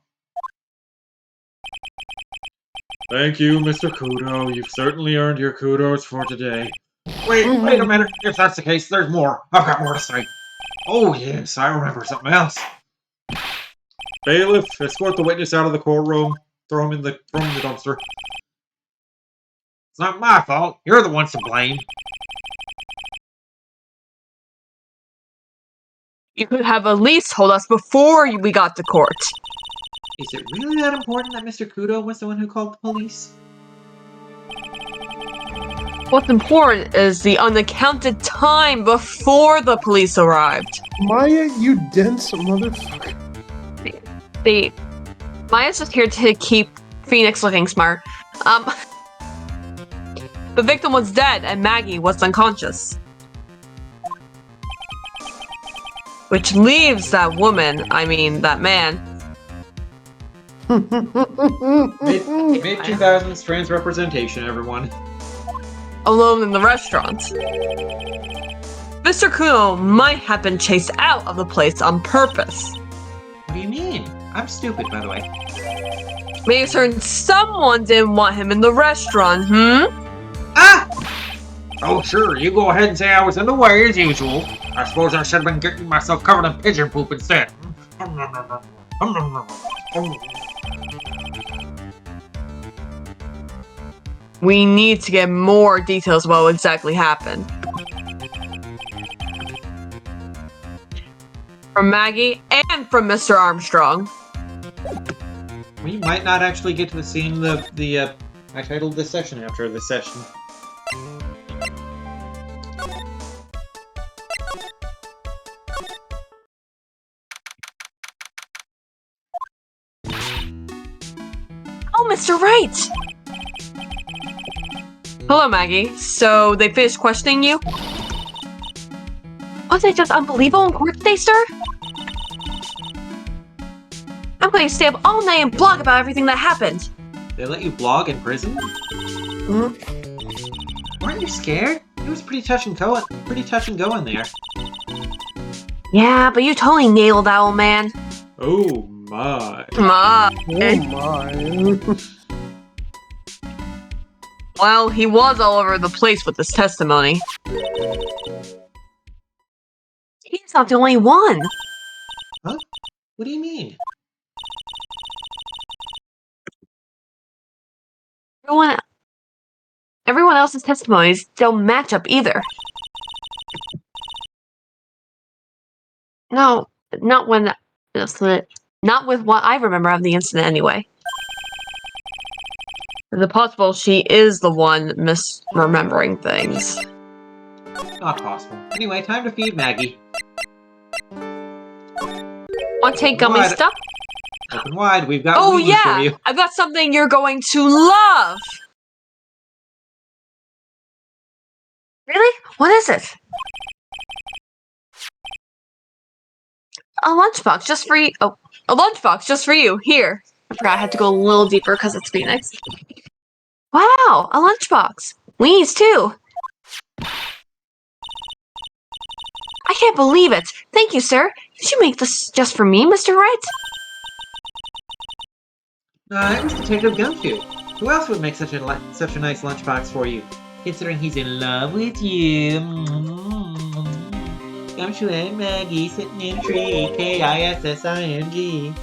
Thank you, Mr. Kudo. You've certainly earned your kudos for today. Wait a minute. If that's the case, there's more. I've got more to say. Oh, yes, I remember something else. Bailiff, escort the witness out of the courtroom. Throw him in the dumpster. It's not my fault. You're the ones to blame. You could have at least told us before we got to court. Is it really that important that Mr. Kudo was the one who called the police? What's important is the unaccounted time before the police arrived. Maya, you dense motherfucker. Maya's just here to keep Phoenix looking smart. The victim was dead and Maggie was unconscious. Which leaves that man. Mid-2000s trans representation, everyone. Alone in the restaurant. Mr. Kuno might have been chased out of the place on purpose. What do you mean? I'm stupid, by the way. Maybe certain someone didn't want him in the restaurant, Ah! Oh, sure, you go ahead and say I was in the way as usual. I suppose I should have been getting myself covered in pigeon poop instead. We need to get more details about what exactly happened. From Maggie and from Mr. Armstrong. We might not actually get to the scene I titled this section after this session. Oh, Mr. Wright! Hello, Maggie. So, they finished questioning you? Was it just unbelievable in court today, sir? I'm going to stay up all night and blog about everything that happened. They let you blog in prison? Weren't you scared? It was pretty touch and go in there. Yeah, but you totally nailed that old man. Oh, my. My. Oh my. Well, he was all over the place with his testimony. He's not the only one. Huh? What do you mean? Everyone else's testimonies don't match up either. No, not with what I remember of the incident anyway. Is it possible she is the one misremembering things? Not possible. Anyway, time to feed Maggie. Want to take gummy Wide. stuff? Open wide, we've got Oh weenies for yeah! you. I've got something you're going to love! Really? What is it? A lunchbox just for you. Oh, a lunchbox just for you. Here. I forgot I had to go a little deeper because it's Phoenix. Wow, a lunchbox. Weenies too. I can't believe it. Thank you, sir. Did you make this just for me, Mr. Wright? It was Detective Gumshoe. Who else would make such a nice lunchbox for you? Considering he's in love with you. Gumshoe and Maggie sitting in a tree. Kissing.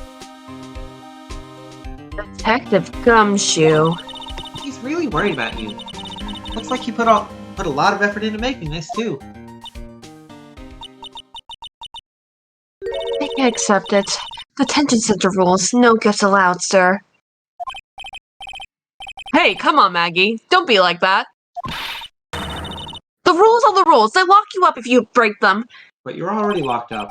Detective Gumshoe. He's really worried about you. Looks like he put a lot of effort into making this too. I can accept it. Detention center rules. No gifts allowed, sir. Hey, come on, Maggie. Don't be like that. The rules are the rules. They lock you up if you break them. But you're already locked up.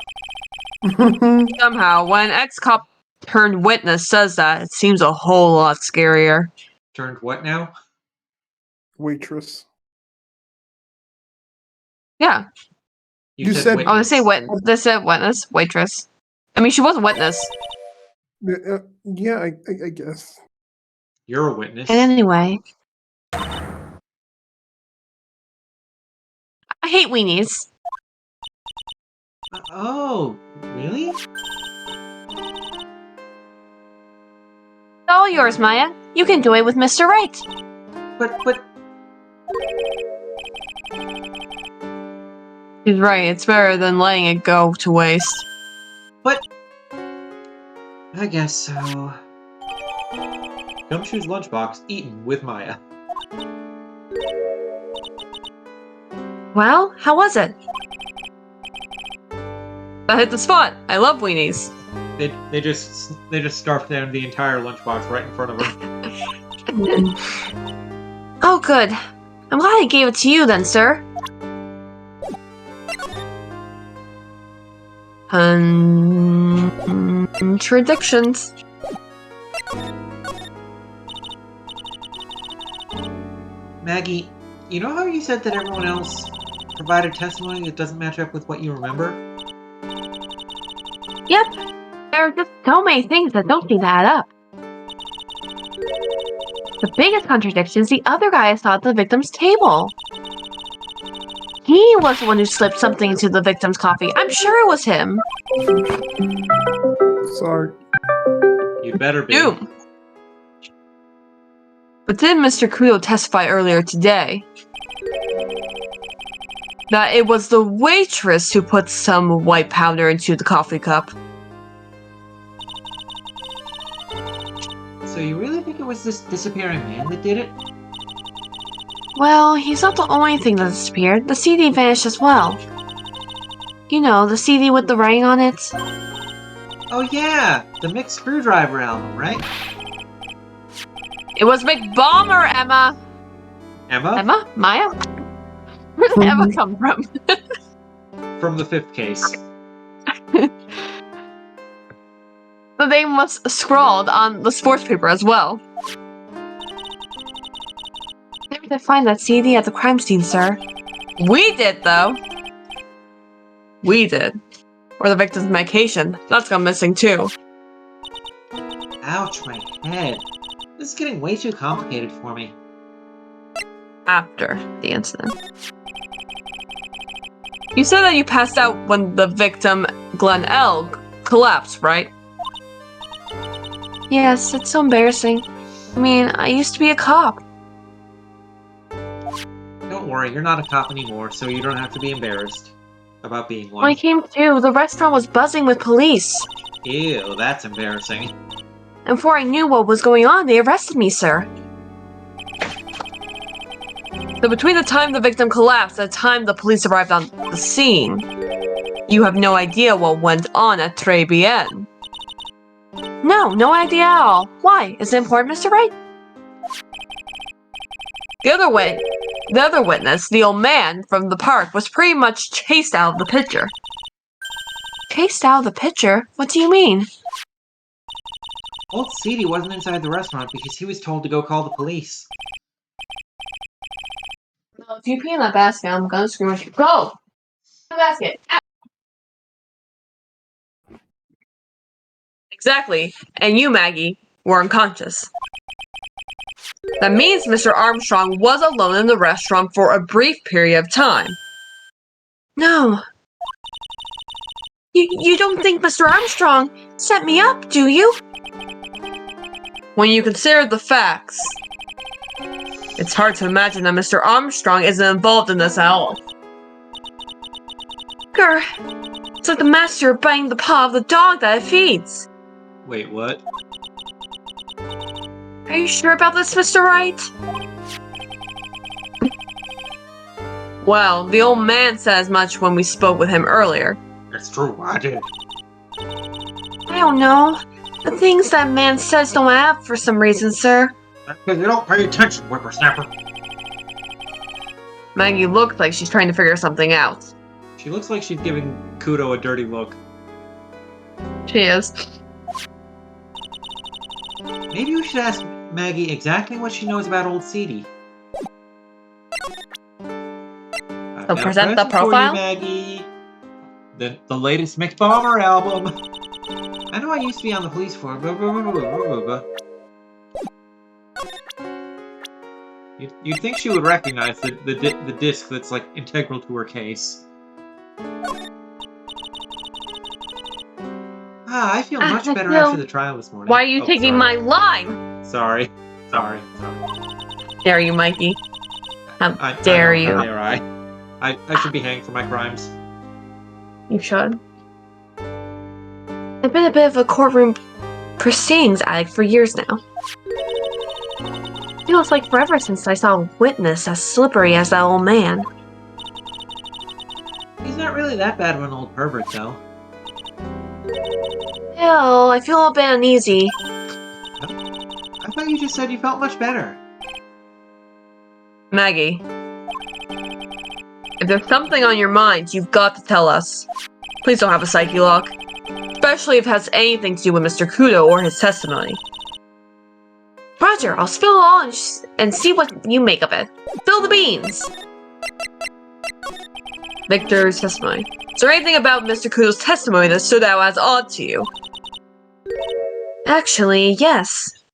Somehow, when ex-cop turned witness says that, it seems a whole lot scarier. Turned what now? Waitress. Yeah. You said- witness. Oh, they say witness. They said witness. Waitress. I mean, she was a witness. Yeah, I guess. You're a witness. And anyway. I hate weenies. Oh, really? It's all yours, Maya. You can do it with Mr. Wright. But He's right. It's better than letting it go to waste. I guess so. Gumshoe's lunchbox eaten with Maya. Well, how was it? That hit the spot. I love weenies. They just scarfed down the entire lunchbox right in front of her. Oh, good. I'm glad I gave it to you then, sir. Contradictions. Maggie, you know how you said that everyone else provided testimony that doesn't match up with what you remember? Yep. There are just so many things that don't seem to add up. The biggest contradiction is the other guy I saw at the victim's table. He was the one who slipped something into the victim's coffee. I'm sure it was him. Sorry. You better be. Doom. But didn't Mr. Kudo testify earlier today that it was the waitress who put some white powder into the coffee cup? So you really think it was this disappearing man that did it? Well, he's not the only thing that disappeared. The CD vanished as well. You know, the CD with the writing on it. Oh yeah, the mixed screwdriver album, right? It was Big Bomber, Emma! Emma? Emma? Maya? Where did Emma come from? From the fifth case. The name was scrawled on the sports paper as well. Never did find that CD at the crime scene, sir. We did, though. We did. Or the victim's medication. That's gone missing, too. Ouch, my head. This is getting way too complicated for me. After the incident. You said that you passed out when the victim, Glenn L., collapsed, right? Yes, it's so embarrassing. I mean, I used to be a cop. Don't worry, you're not a cop anymore, so you don't have to be embarrassed about being When I one. came to, the restaurant was buzzing with police. Ew, that's embarrassing. And before I knew what was going on, they arrested me, sir. So between the time the victim collapsed and the time the police arrived on the scene, you have no idea what went on at Tres Bien. No idea at all. Why? Is it important, Mr. Wright? The other witness, the old man from the park, was pretty much chased out of the picture. Chased out of the picture? What do you mean? Old Seedy wasn't inside the restaurant because he was told to go call the police. Well, if you pee in that basket, I'm gonna scream at you. Go! The basket! Exactly. And you, Maggie, were unconscious. That means Mr. Armstrong was alone in the restaurant for a brief period of time. No. You don't think Mr. Armstrong set me up, do you? When you consider the facts, it's hard to imagine that Mr. Armstrong isn't involved in this at all. Grr. It's like the master biting the paw of the dog that it feeds. Wait, what? Are you sure about this, Mr. Wright? Well, the old man said as much when we spoke with him earlier. It's true, I did. I don't know. The things that man says don't add up for some reason, sir. Because you don't pay attention, whippersnapper. Maggie looks like she's trying to figure something out. She looks like she's giving Kudo a dirty look. She is. Maybe we should ask Maggie exactly what she knows about Old Seedy. So present the profile? Maggie. The latest Mick Bomber album. I know I used to be on the police force. You'd think she would recognize the disc that's like integral to her case. I feel much better after the trial this morning. Why are you taking my line? Sorry. Dare you, Mikey? How dare you? How dare I should be hanged for my crimes. You should. I've been a bit of a courtroom proceedings addict for years now. Feels like forever since I saw a witness as slippery as that old man. He's not really that bad of an old pervert, though. Hell, I feel a bit uneasy. I thought you just said you felt much better. Maggie, if there's something on your mind, you've got to tell us. Please don't have a psyche lock. Especially if it has anything to do with Mr. Kudo or his testimony. Roger, I'll spill it all and see what you make of it. Spill the beans! Victor's testimony. Is there anything about Mr. Kudo's testimony that stood out as odd to you? Actually, yes.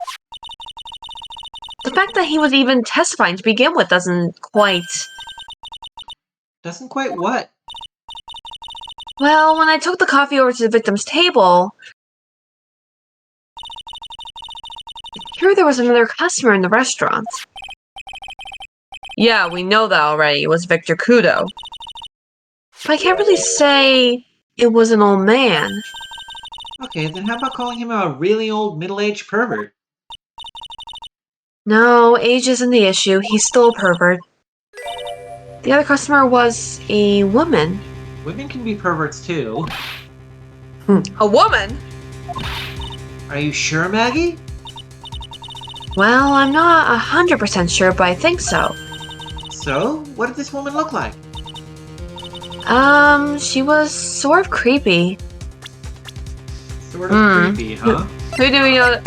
The fact that he was even testifying to begin with doesn't quite... Doesn't quite what? Well, when I took the coffee over to the victim's table... Sure, there was another customer in the restaurant. Yeah, we know that already. It was Victor Kudo. But I can't really say it was an old man. Okay, then how about calling him a really old middle-aged pervert? No, age isn't the issue. He's still a pervert. The other customer was a woman. Women can be perverts too. A woman? Are you sure, Maggie? Well, I'm not 100% sure, but I think so. So, what did this woman look like? She was sort of creepy. Sort of creepy, huh? Who do we know?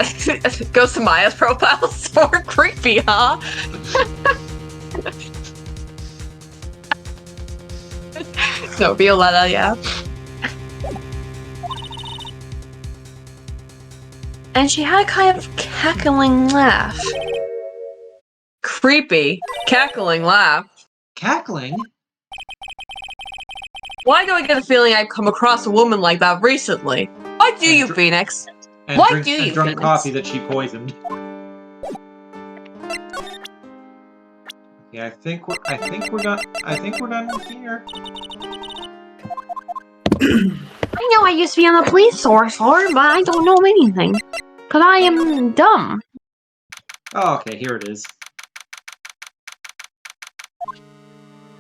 Goes to Maya's profile. Sort of creepy, huh? No, Violetta, yeah. And she had a kind of cackling laugh. Creepy. Cackling laugh. Cackling? Why do I get the feeling I've come across a woman like that recently? Why do you, Phoenix? And Why drink, do and you drunk feel coffee this? that she poisoned. Yeah, I think we're done. I think we're done here. I know I used to be on the police source, Lord, but I don't know anything. Because I am dumb. Oh, okay, here it is.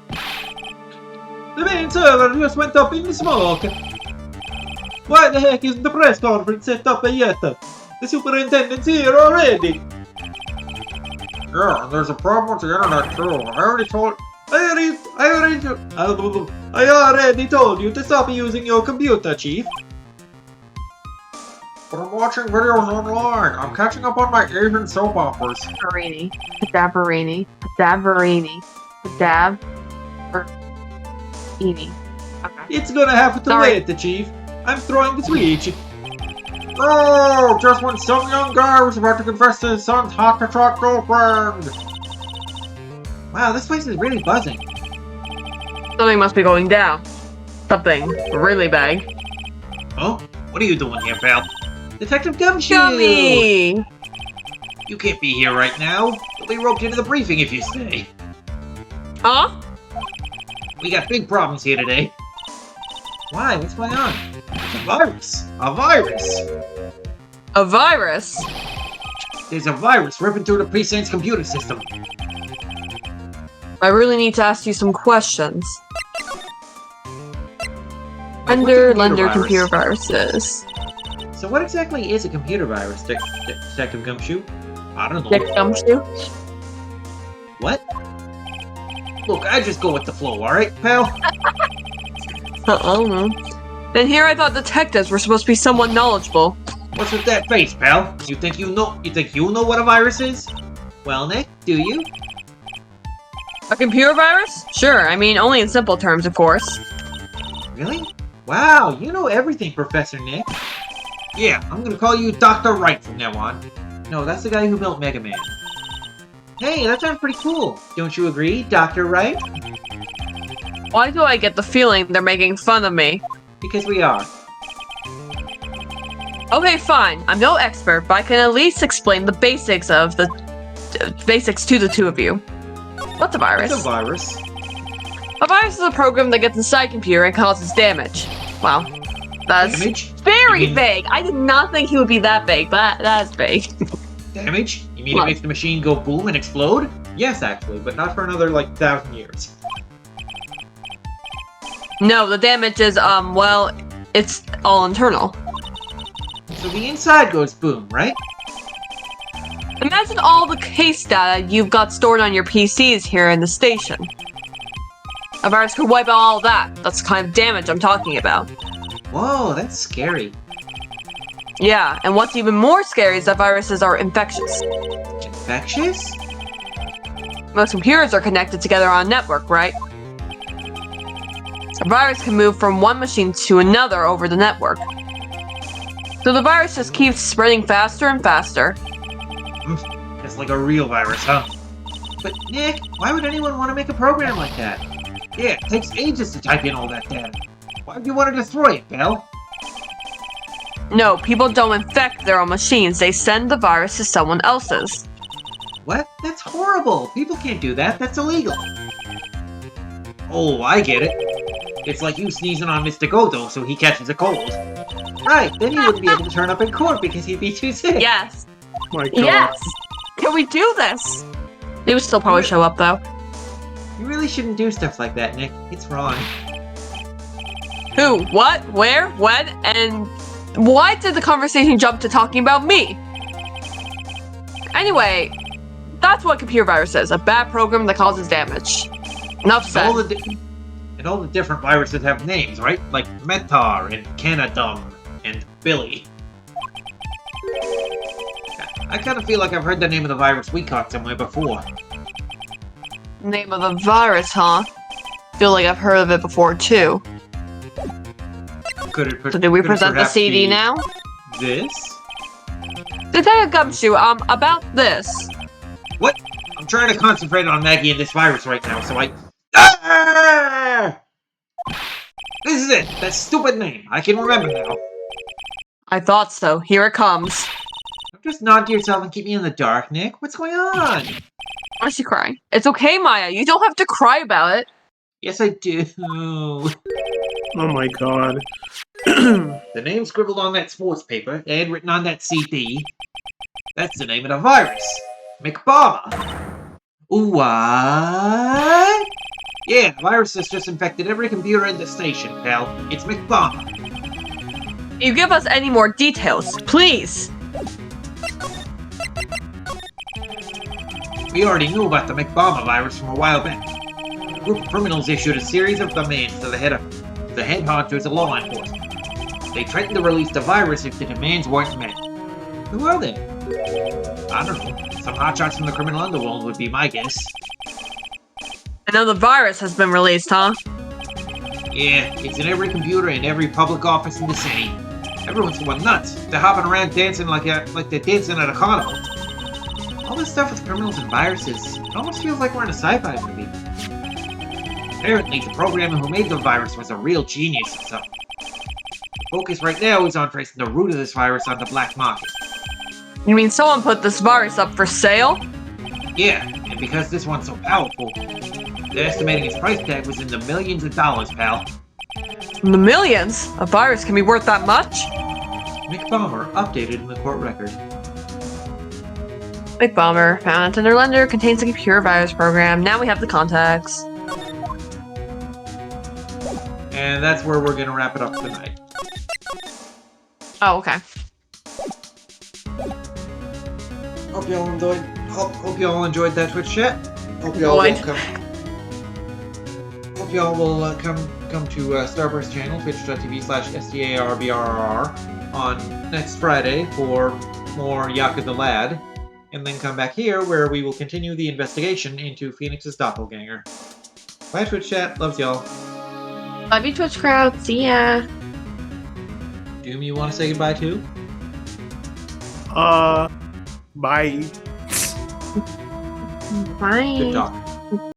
The main server just went up in smoke. Why the heck isn't the press conference set up yet? The superintendent's here already. Yeah, and there's a problem with the internet too. I already told. I already told you to stop using your computer, Chief. But I'm watching videos online. I'm catching up on my Asian soap operas. Dabarini. Dabarini. Dabarini. Dab. Eeny. Okay. It's gonna have to Sorry. wait, Chief. I'm throwing the switch. Oh, just when some young guy was about to confess to his son's hot to trot girlfriend. Wow, this place is really buzzing. Something must be going down. Something really big. Oh, what are you doing here, pal? Detective Gumshoe! Gummy! You can't be here right now. You'll be roped into the briefing if you stay. Huh? We got big problems here today. Why? What's going on? It's a virus! A virus! A virus? There's a virus ripping through the precinct's computer system. I really need to ask you some questions. What's a Under computer Lender virus? computer viruses. So what exactly is a computer virus, Detective Gumshoe? I don't know. Dick Gumshoe? What? Look, I just go with the flow, alright, pal? I don't know. Then here I thought detectives were supposed to be somewhat knowledgeable. What's with that face, pal? You think you know what a virus is? Well, Nick, do you? A computer virus? Sure, I mean, only in simple terms, of course. Really? Wow, you know everything, Professor Nick. Yeah, I'm gonna call you Dr. Wright from now on. No, that's the guy who built Mega Man. Hey, that sounds pretty cool. Don't you agree, Dr. Wright? Why do I get the feeling they're making fun of me? Because we are. Okay, fine. I'm no expert, but I can at least explain the basics of the basics to the two of you. What's a virus? It's a virus. A virus is a program that gets inside a computer and causes damage. Wow. That's Damage? very You mean- vague. I did not think he would be that vague, but that's vague. Damage? You mean What? it makes the machine go boom and explode? Yes, actually, but not for another, 1,000 years. No, the damage is, well, it's all internal. So the inside goes boom, right? Imagine all the case data you've got stored on your PCs here in the station. A virus could wipe out all that. That's the kind of damage I'm talking about. Whoa, that's scary. Yeah, and what's even more scary is that viruses are infectious. Infectious? Most computers are connected together on a network, right? A virus can move from one machine to another over the network. So the virus just keeps spreading faster and faster. It's like a real virus, huh? But Nick, why would anyone want to make a program like that? Yeah, it takes ages to type in all that data. Why would you want to destroy it, pal? No, people don't infect their own machines. They send the virus to someone else's. What? That's horrible. People can't do that. That's illegal. Oh, I get it. It's like you sneezing on Mr. Godo so he catches a cold. Right, then he wouldn't be able to turn up in court because he'd be too sick. Yes. My God. Yes! Can we do this? They would still probably show up, though. You really shouldn't do stuff like that, Nick. It's wrong. Who? What? Where? When? And why did the conversation jump to talking about me? Anyway, that's what computer virus is. A bad program that causes damage. Enough said. And all the different viruses have names, right? Like Metar and Canadum and Billy. I kind of feel like I've heard the name of the virus we caught somewhere before. Name of the virus, huh? Feel like I've heard of it before, too. Could it? So did we could it present the perhaps CD be now? This? Detective Gumshoe, about this. What? I'm trying to concentrate on Maggie and this virus right now, so I. Ah! This is it. That stupid name. I can remember now. I thought so. Here it comes. Just nod to yourself and keep me in the dark, Nick. What's going on? Why is she crying? It's okay, Maya. You don't have to cry about it. Yes, I do. Oh my god. The name scribbled on that sports paper and written on that CD. That's the name of the virus. McBomber. What? Yeah, the virus has just infected every computer in the station, pal. It's McBomber. You give us any more details, please. We already knew about the McBomber virus from a while back. A group of criminals issued a series of demands to the head honchos of law enforcement. They threatened to release the virus if the demands weren't met. Who are they? I don't know. Some hotshots from the criminal underworld would be my guess. I know the virus has been released, huh? Yeah, it's in every computer in every public office in the city. Everyone's going nuts. They're hopping around dancing like they're dancing at a carnival. All this stuff with criminals and viruses, it almost feels like we're in a sci-fi movie. Apparently, the programmer who made the virus was a real genius or something. The focus right now is on tracing the root of this virus on the black market. You mean someone put this virus up for sale? Yeah, and because this one's so powerful, they're estimating its price tag was in the millions of dollars, pal. In the millions? A virus can be worth that much? McBomber updated in the court record. McBomber found under lender contains a computer virus program. Now we have the context. And that's where we're gonna wrap it up tonight. Oh, okay. Hope y'all enjoyed that Twitch chat. Hope y'all will come to Starburst channel, twitch.tv/STARBRR on next Friday for more Yaka the Lad, and then come back here where we will continue the investigation into Phoenix's doppelganger. Bye Twitch chat, loves y'all. Love you, Twitch crowd. See ya. Doom, you want to say goodbye too? Bye. Bye. Good talk.